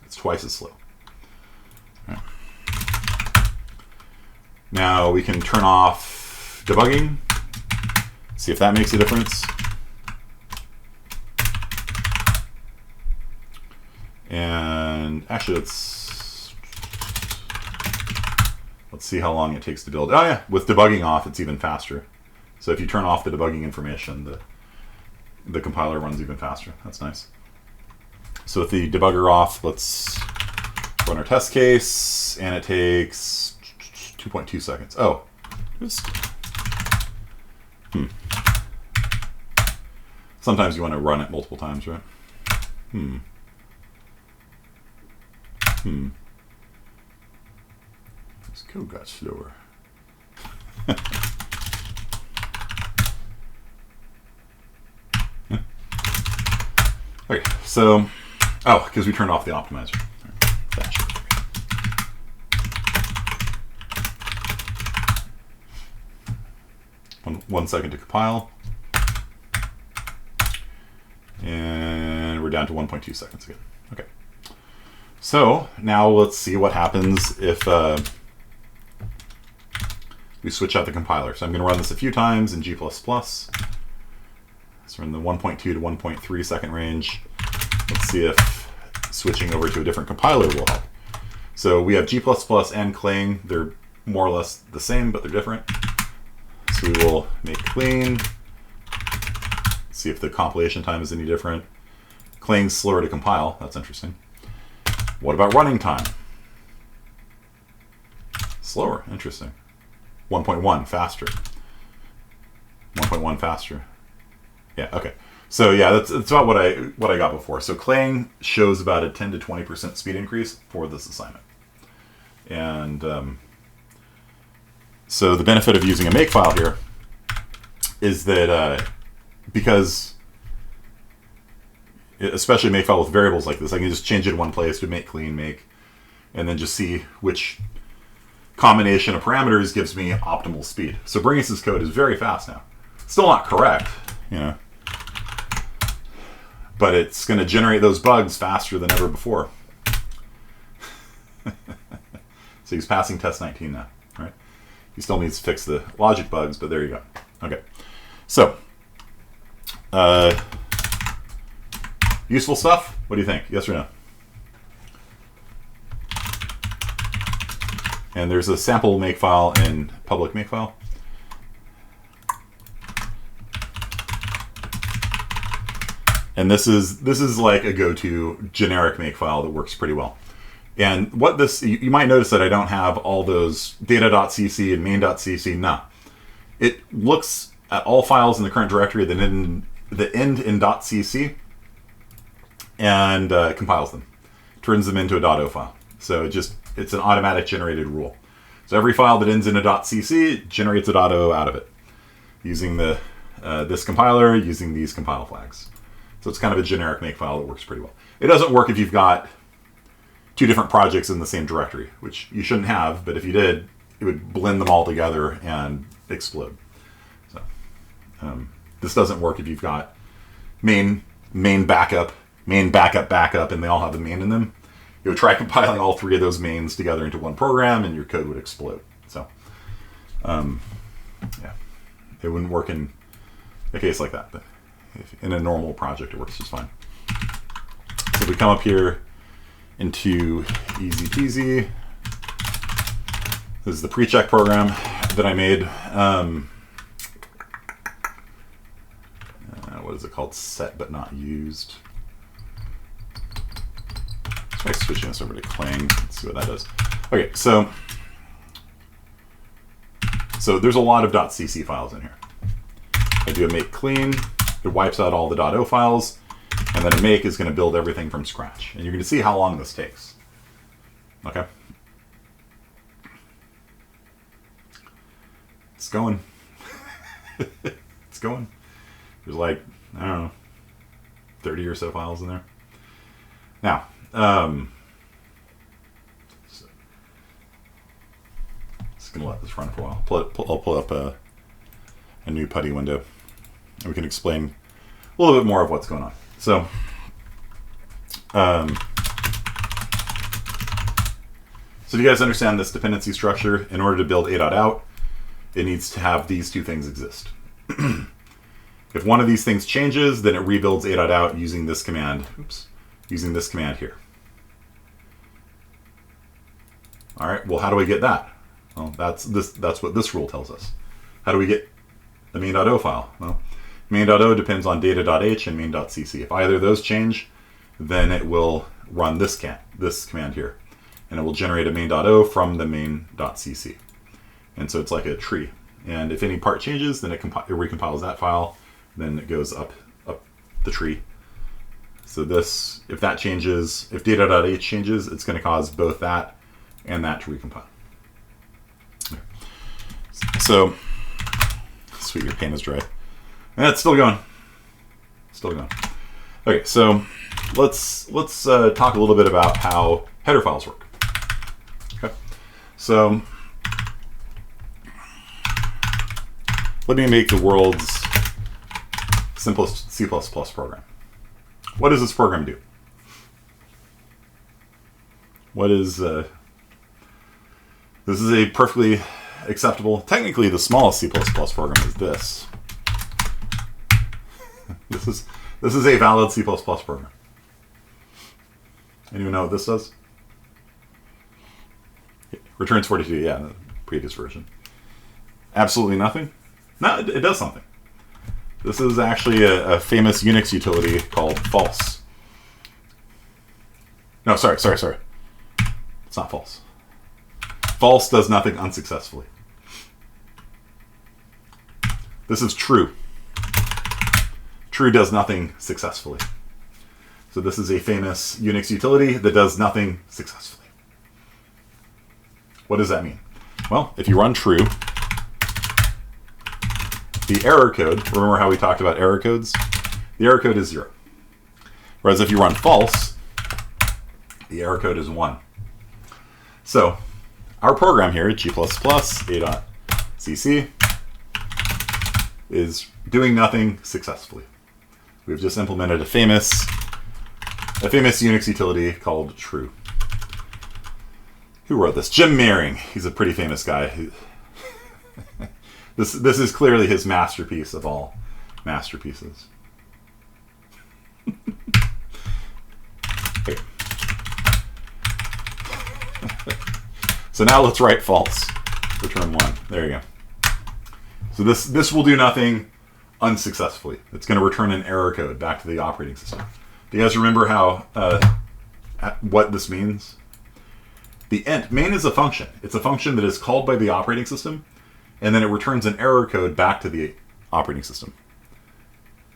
It's twice as slow. Right. Now we can turn off debugging, see if that makes a difference. And actually, let's see how long it takes to build. Oh yeah, with debugging off, it's even faster. So if you turn off the debugging information, the compiler runs even faster. That's nice. So with the debugger off, let's run our test case, and it takes 2.2 seconds. Oh, just sometimes you want to run it multiple times, right? This code got slower. Okay, so, oh, because we turned off the optimizer. One second to compile. And we're down to 1.2 seconds again. Okay. So now let's see what happens if we switch out the compiler. So I'm going to run this a few times in G++. So we're in the 1.2 to 1.3 second range. Let's see if switching over to a different compiler will help. So we have G++ and Clang. They're more or less the same, but they're different. So we will make clean. See if the compilation time is any different. Clang's slower to compile. That's interesting. What about running time? Slower. Interesting. 1.1 faster. 1.1 faster. Yeah. Okay. So yeah, that's about what I got before. So Clang shows about a 10 to 20% speed increase for this assignment, and so the benefit of using a Makefile here is that because especially Makefile with variables like this, I can just change it in one place to make clean make, and then just see which combination of parameters gives me optimal speed. So Bringus' code is very fast now. Still not correct, you know, but it's going to generate those bugs faster than ever before. So he's passing test 19 now, right? He still needs to fix the logic bugs, but there you go. Okay, so useful stuff? What do you think? Yes or no? And there's a sample Makefile in public Makefile. And this is like a go-to generic Makefile that works pretty well. And what this, you might notice that I don't have all those data.cc and main.cc. No. It looks at all files in the current directory that end in .cc and compiles them, turns them into a .o file. So it's an automatic generated rule. So every file that ends in a .cc generates a .o out of it using this compiler, using these compile flags. So it's kind of a generic Makefile that works pretty well. It doesn't work if you've got two different projects in the same directory, which you shouldn't have, but if you did, it would blend them all together and explode. So this doesn't work if you've got main backup, and they all have the main in them. You would try compiling all three of those mains together into one program, and your code would explode. So, yeah, it wouldn't work in a case like that, but in a normal project, it works just fine. So if we come up here into Easy Peasy, this is the pre-check program that I made. What is it called? Set but not used. Let's try switching this over to Clang. Let's see what that does. Okay, so there's a lot of .cc files in here. I do a make clean. It wipes out all the .o files, and then a make is going to build everything from scratch. And you're going to see how long this takes. Okay. It's going. It's It's going. There's like, I don't know, 30 or so files in there. Now, just going to let this run for a while. I'll pull up a new putty window, and we can explain a little bit more of what's going on. So, so do you guys understand this dependency structure? In order to build a.out, it needs to have these two things exist. If one of these things changes, then it rebuilds a.out using this command. Oops, using this command here. All right. Well, how do we get that? Well, that's what this rule tells us. How do we get the main.o file? Well, main.o depends on data.h and main.cc. If either of those change, then it will run this command here, and it will generate a main.o from the main.cc. And so it's like a tree. And if any part changes, then it recompiles that file. Then it goes up the tree. So this, if that changes, if data.h changes, it's going to cause both that and that to recompile. Okay. So, sweet, your paint is dry. And it's still going. Still going. Okay, so let's talk a little bit about how header files work. Okay, so let me make the world's simplest C++ program. What does this program do? What is this is a perfectly acceptable, technically the smallest C++ program is this. This is a valid C++ program. Anyone know what this does? It returns 42, yeah, the previous version. Absolutely nothing? No, it does something. This is actually a famous Unix utility called false. No, sorry. It's not false. False does nothing unsuccessfully. This is true. True does nothing successfully. So this is a famous Unix utility that does nothing successfully. What does that mean? Well, if you run true, the error code, remember how we talked about error codes? The error code is 0. Whereas if you run false, the error code is 1. So our program here, G++ a.cc, is doing nothing successfully. We've just implemented a famous Unix utility called true. Who wrote this? Jim Mehring. He's a pretty famous guy. This is clearly his masterpiece of all masterpieces. Okay. So now let's write false. Return 1. There you go. So this will do nothing unsuccessfully. It's going to return an error code back to the operating system. Do you guys remember how what this means? The int main is a function. It's a function that is called by the operating system, and then it returns an error code back to the operating system.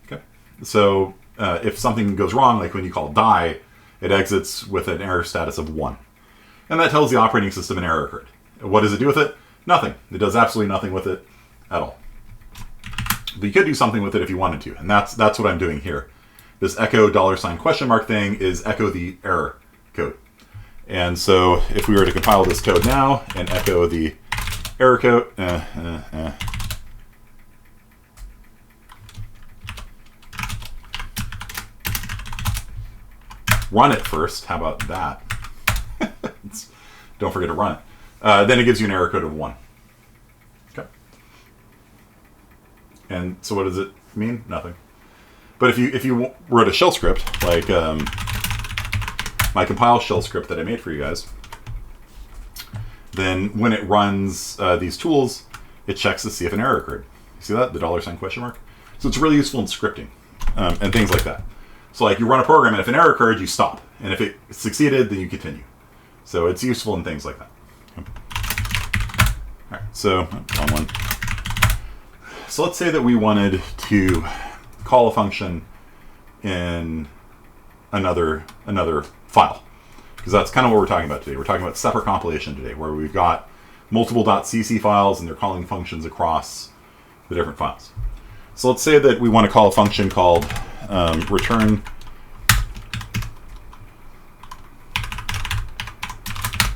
Okay. So if something goes wrong, like when you call die, it exits with an error status of 1. And that tells the operating system an error occurred. What does it do with it? Nothing. It does absolutely nothing with it at all. But you could do something with it if you wanted to, and that's what I'm doing here. This echo $? thing is echo the error code. And so if we were to compile this code now and echo the error code, run it first. How about that? Don't forget to run it. Then it gives you an error code of 1. Okay. And so what does it mean? Nothing. But if you wrote a shell script, like my compile shell script that I made for you guys, then when it runs these tools, it checks to see if an error occurred. You see that? The $? So it's really useful in scripting and things like that. So like you run a program, and if an error occurred, you stop. And if it succeeded, then you continue. So it's useful in things like that. Okay. All right, so wrong one. So let's say that we wanted to call a function in another file, because that's kind of what we're talking about today. We're talking about separate compilation today, where we've got multiple .cc files and they're calling functions across the different files. So let's say that we want to call a function called return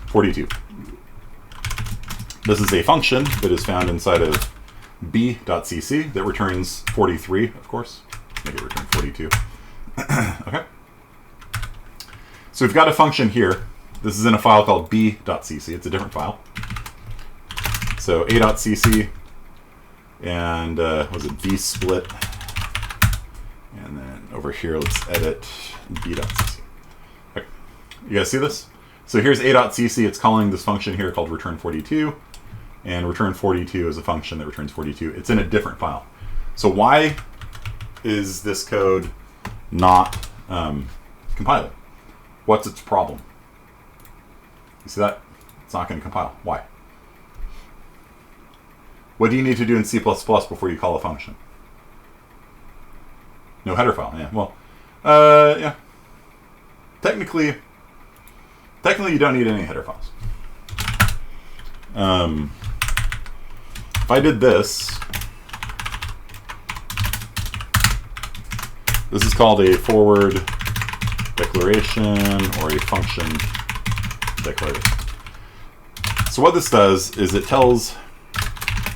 42. This is a function that is found inside of b.cc that returns 43, of course. Make it return 42. Okay. So we've got a function here. This is in a file called b.cc. It's a different file. So a.cc and was it vsplit? And then over here, let's edit b.cc. Okay. You guys see this? So here's a.cc. It's calling this function here called return 42. And return 42 is a function that returns 42. It's in a different file. So why is this code not compiling? What's its problem? You see that? It's not going to compile. Why? What do you need to do in C++ before you call a function? No header file. Yeah. Well, yeah. Technically, you don't need any header files. If I did this, this is called a forward declaration or a function declaration. So what this does is it tells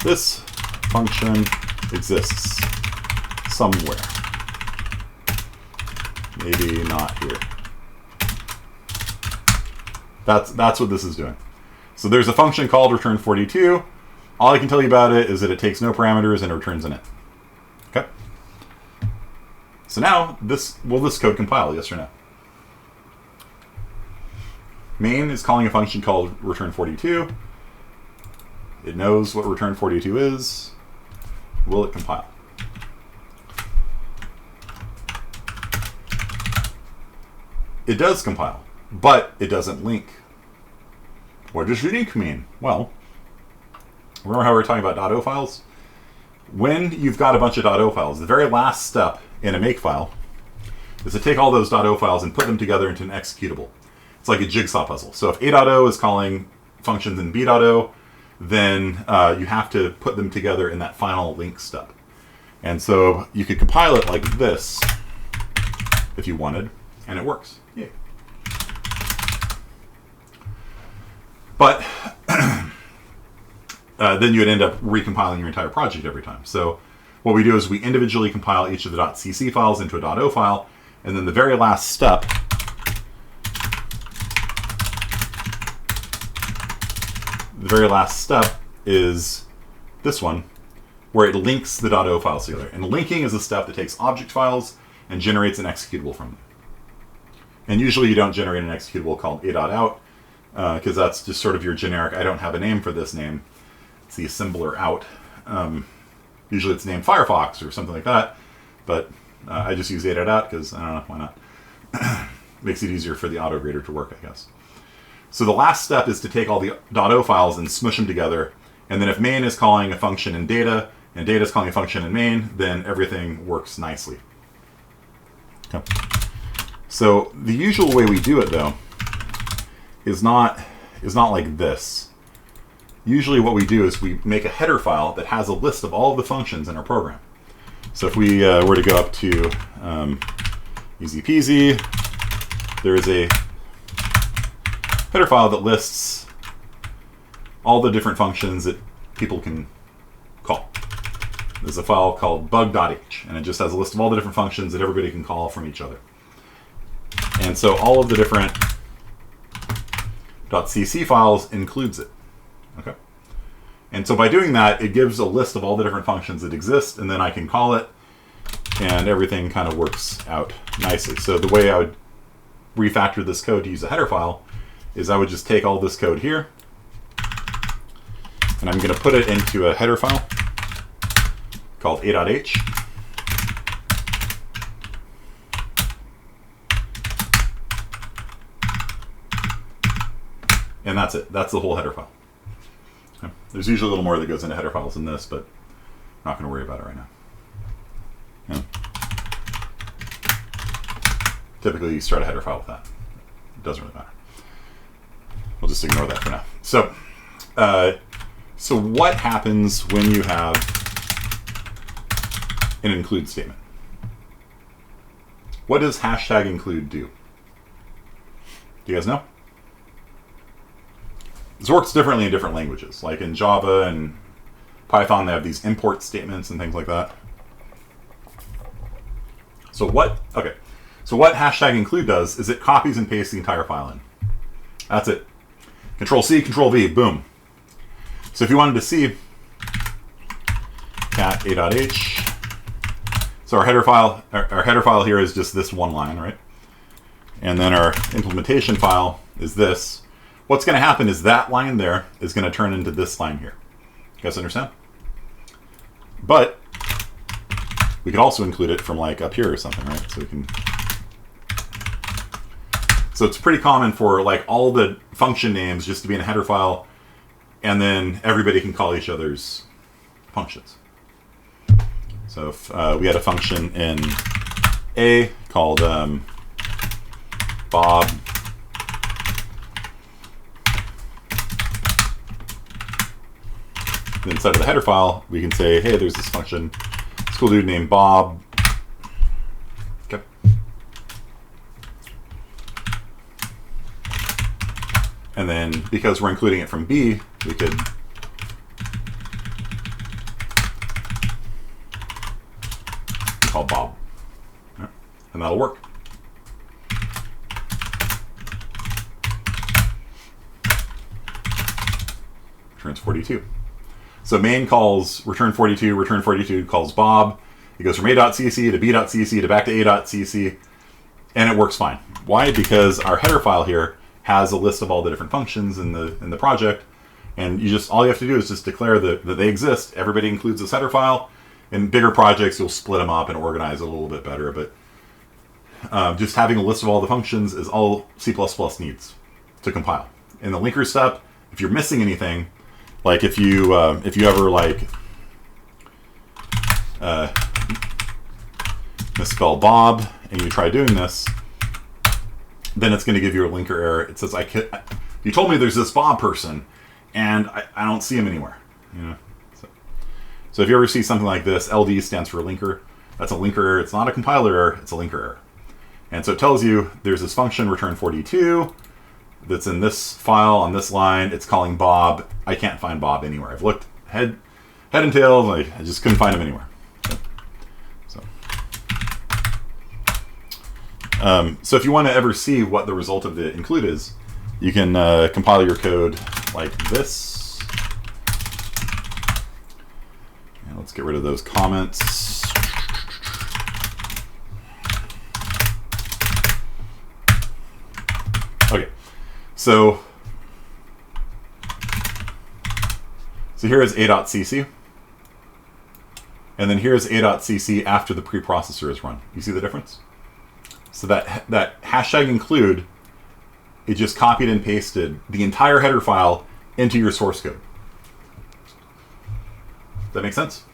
this function exists somewhere. Maybe not here. That's what this is doing. So there's a function called return 42. All I can tell you about it is that it takes no parameters and it returns an int. Okay. So now will this code compile? Yes or no? Main is calling a function called return 42. It knows what return 42 is. Will it compile? It does compile, but it doesn't link. What does link mean? Well, remember how we were talking about .o files? When you've got a bunch of .o files, the very last step in a Makefile is to take all those .o files and put them together into an executable. It's like a jigsaw puzzle. So if a.o is calling functions in b.o, then you have to put them together in that final link step. And so you could compile it like this if you wanted, and it works. Yay. But then you would end up recompiling your entire project every time. So what we do is we individually compile each of the .cc files into a .o file, and then the very last step is this one, where it links the .o files together. And linking is a step that takes object files and generates an executable from them. And usually you don't generate an executable called a.out, because that's just sort of your generic, I don't have a name for this name. It's the assembler out. Usually it's named Firefox or something like that, but I just use a.out because, I don't know, why not? Makes it easier for the autograder to work, I guess. So the last step is to take all the .o files and smush them together, and then if main is calling a function in data, and data is calling a function in main, then everything works nicely. Okay. So the usual way we do it, though, is not like this. Usually what we do is we make a header file that has a list of all of the functions in our program. So if we were to go up to easy peasy, there is a header file that lists all the different functions that people can call. There's a file called bug.h, and it just has a list of all the different functions that everybody can call from each other. And so all of the different .cc files includes it. Okay. And so by doing that, it gives a list of all the different functions that exist, and then I can call it, and everything kind of works out nicely. So the way I would refactor this code to use a header file is I would just take all this code here, and I'm going to put it into a header file called a.h. And that's it. That's the whole header file. Okay. There's usually a little more that goes into header files than this, but I'm not going to worry about it right now. Yeah. Typically, you start a header file with that. It doesn't really matter. We'll just ignore that for now. So, so what happens when you have an include statement. What does hashtag include do? Do you guys know? This works differently in different languages. Like in Java and Python, they have these import statements and things like that. So what hashtag include does is it copies and pastes the entire file in. That's it. Control C, Control V, boom. So if you wanted to see cat a.h, so our header file here is just this one line, right? And then our implementation file is this. What's going to happen is that line there is going to turn into this line here. You guys understand? But we could also include it from like up here or something, right? So we can. So it's pretty common for like all the function names just to be in a header file, and then everybody can call each other's functions. So if we had a function in A called Bob, then inside of the header file, we can say, hey, there's this function, this cool dude named Bob. Okay. And then because we're including it from B, we could call Bob. Yeah. And that'll work. Returns 42. So main calls return 42 calls Bob. It goes from a.cc to b.cc to back to a.cc, and it works fine. Why? Because our header file here has a list of all the different functions in the project, and all you have to do is just declare that they exist. Everybody includes this header file. In bigger projects, you'll split them up and organize it a little bit better, but just having a list of all the functions is all C++ needs to compile. In the linker step, if you're missing anything, like if you ever like misspell Bob and you try doing this, then it's going to give you a linker error. It says, you told me there's this Bob person, and I don't see him anywhere. You know. So if you ever see something like this, LD stands for linker. That's a linker error. It's not a compiler error. It's a linker error. And so it tells you there's this function return 42 that's in this file on this line. It's calling Bob. I can't find Bob anywhere. I've looked head and tails. I just couldn't find him anywhere. So if you want to ever see what the result of the include is, you can compile your code like this. And let's get rid of those comments. Okay, so here is a.cc, and then here's a.cc after the preprocessor is run. You see the difference? So that hashtag include, it just copied and pasted the entire header file into your source code. Does that make sense?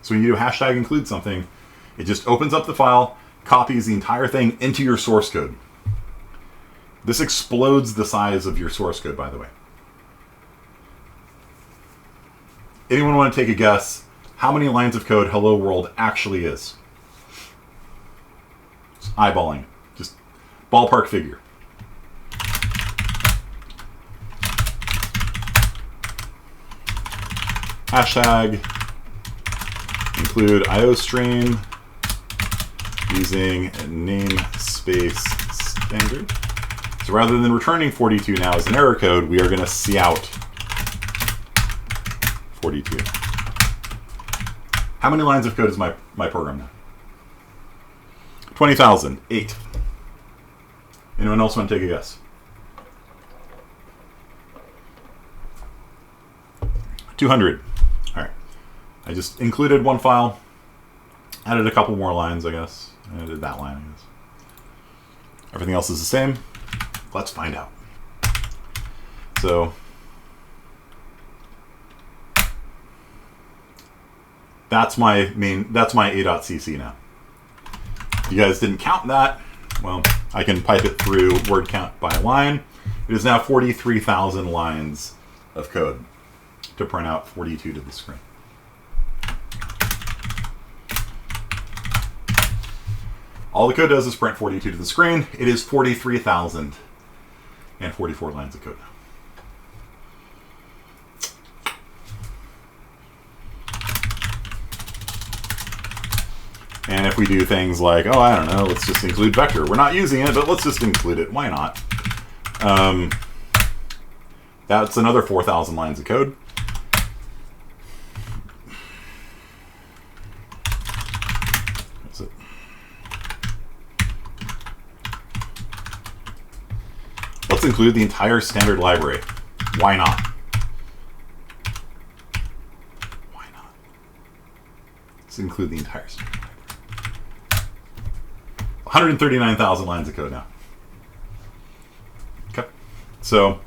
So when you do hashtag include something, it just opens up the file, copies the entire thing into your source code. This explodes the size of your source code, by the way. Anyone want to take a guess how many lines of code Hello World actually is? Just eyeballing. Just ballpark figure. Hashtag include IOStream using namespace standard. So rather than returning 42 now as an error code, we are going to see out 42. How many lines of code is my program now? 20,000. 8. Anyone else want to take a guess? 200. All right. I just included one file, added a couple more lines, I guess. I did that line, I guess. Everything else is the same. Let's find out. So that's my a.cc now. If you guys didn't count that, well, I can pipe it through word count by line. It is now 43,000 lines of code to print out 42 to the screen. All the code does is print 42 to the screen. It is 43,044 lines of code. And if we do things like, oh, I don't know, let's just include vector. We're not using it, but let's just include it. Why not? That's another 4,000 lines of code. That's it. Let's include the entire standard library. Why not? Why not? Let's include the entire standard library. 139,000 lines of code now. Okay. So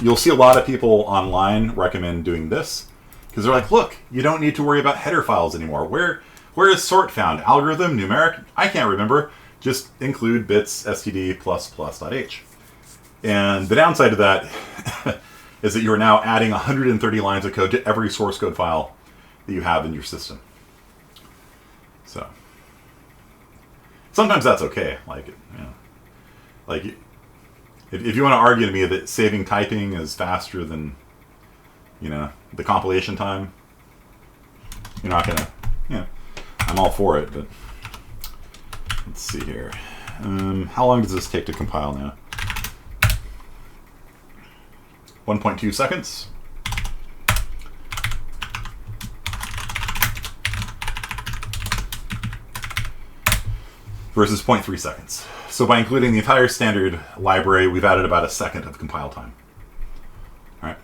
you'll see a lot of people online recommend doing this because they're like, look, you don't need to worry about header files anymore. Where is sort found? Algorithm, numeric? I can't remember. Just include bits std ++.h. And the downside of that is that you're now adding 130 lines of code to every source code file that you have in your system. So sometimes that's okay. Like, you know, like if you want to argue to me that saving typing is faster than, you know, the compilation time, you're not gonna, you know, I'm all for it. But let's see here. How long does this take to compile now? 1.2 seconds. Versus 0.3 seconds. So by including the entire standard library, we've added about a second of compile time. All right.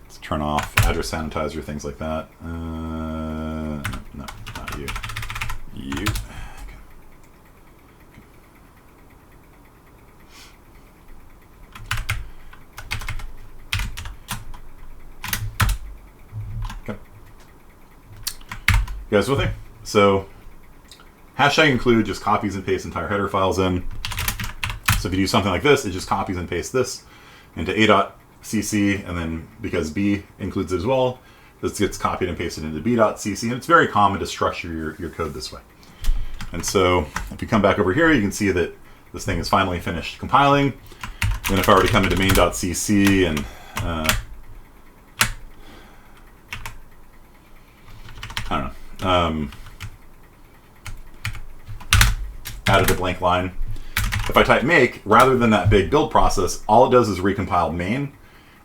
Let's turn off address sanitizer, things like that. No, not you. You. Okay. You guys with me? So hashtag include just copies and pastes entire header files in. So if you do something like this, it just copies and pastes this into a.cc, and then because b includes it as well, this gets copied and pasted into b.cc, and it's very common to structure your code this way. And so if you come back over here, you can see that this thing is finally finished compiling. Then if I were to come into main.cc and I don't know, added a blank line. If I type make, rather than that big build process, all it does is recompile main,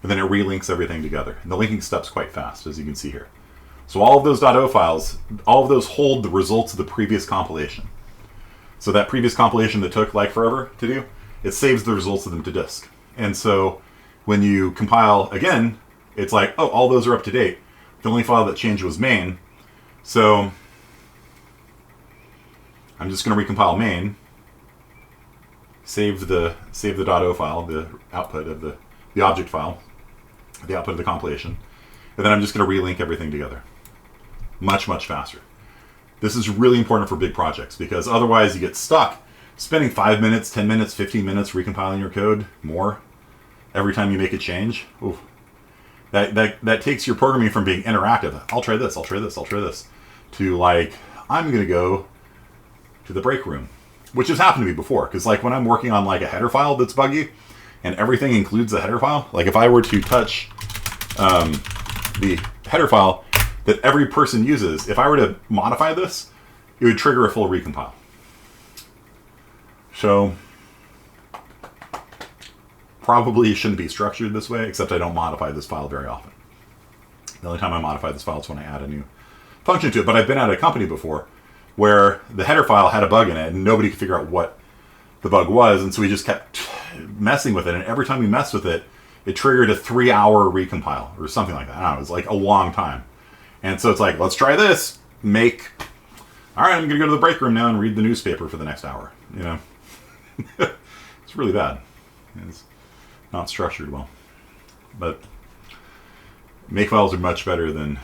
and then it relinks everything together. And the linking step's quite fast, as you can see here. So all of those .o files, all of those hold the results of the previous compilation. So that previous compilation that took like forever to do, it saves the results of them to disk. And so when you compile again, it's like, oh, all those are up to date. The only file that changed was main. So I'm just going to recompile main, save the .o file, the output of the object file, the output of the compilation, and then I'm just going to relink everything together. Much, much faster. This is really important for big projects because otherwise you get stuck spending 5 minutes, 10 minutes, 15 minutes recompiling your code, more, every time you make a change. Oof. That takes your programming from being interactive. I'll try this, I'll try this, I'll try this, to like, I'm going to go to the break room, which has happened to me before. Because like when I'm working on like a header file that's buggy and everything includes the header file, like if I were to touch the header file that every person uses, if I were to modify this, it would trigger a full recompile. So probably shouldn't be structured this way, except I don't modify this file very often. The only time I modify this file is when I add a new function to it. But I've been at a company before where the header file had a bug in it and nobody could figure out what the bug was, and so we just kept messing with it, and every time we messed with it, it triggered a 3-hour recompile or something like that. I don't know, it was like a long time. And so it's like, let's try this, make, all right, I'm gonna go to the break room now and read the newspaper for the next hour, you know. It's really bad. It's not structured well. But Makefiles are much better than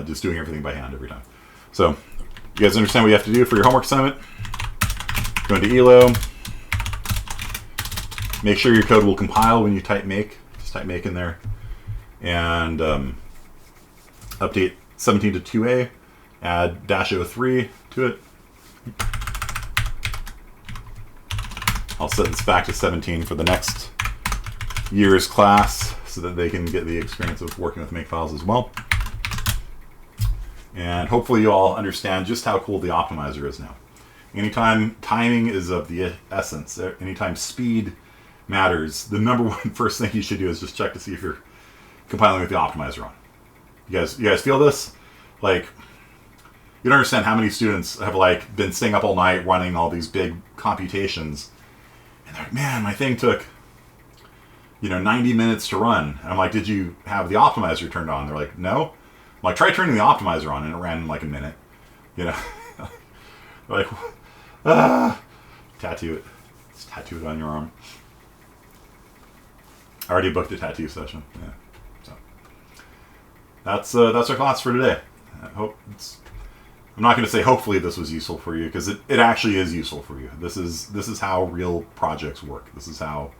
just doing everything by hand every time. So you guys understand what you have to do for your homework assignment? Go into ELO. Make sure your code will compile when you type make. Just type make in there. And update 17 to 2A. Add -03 to it. I'll set this back to 17 for the next year's class so that they can get the experience of working with Makefiles as well. And hopefully you all understand just how cool the optimizer is now. Anytime timing is of the essence, anytime speed matters, the number one first thing you should do is just check to see if you're compiling with the optimizer on. You guys feel this? Like, you don't understand how many students have like been staying up all night running all these big computations, and they're like, man, my thing took 90 minutes to run. And I'm like, did you have the optimizer turned on? They're like, no. I'm like, try turning the optimizer on, and it ran in like a minute. They're like, tattoo it. Just tattoo it on your arm. I already booked a tattoo session. Yeah. So that's our class for today. I'm not going to say hopefully this was useful for you, because it actually is useful for you. This is how real projects work. This is how,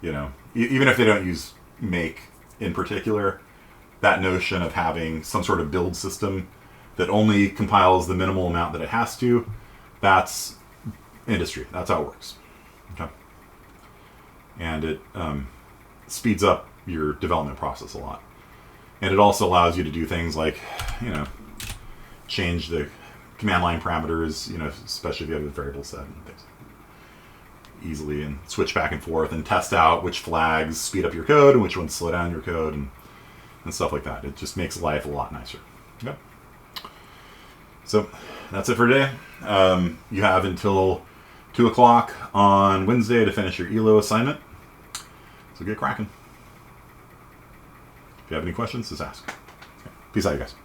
even if they don't use Make in particular, that notion of having some sort of build system that only compiles the minimal amount that it has to, that's industry. That's how it works. Okay. And it speeds up your development process a lot. And it also allows you to do things like, change the command line parameters, especially if you have a variable set and things easily, and switch back and forth and test out which flags speed up your code and which ones slow down your code and stuff like that. It just makes life a lot nicer. Okay. So that's it for today. You have until 2 o'clock on Wednesday to finish your ELO assignment. So get cracking. If you have any questions, just ask. Okay. Peace out, you guys.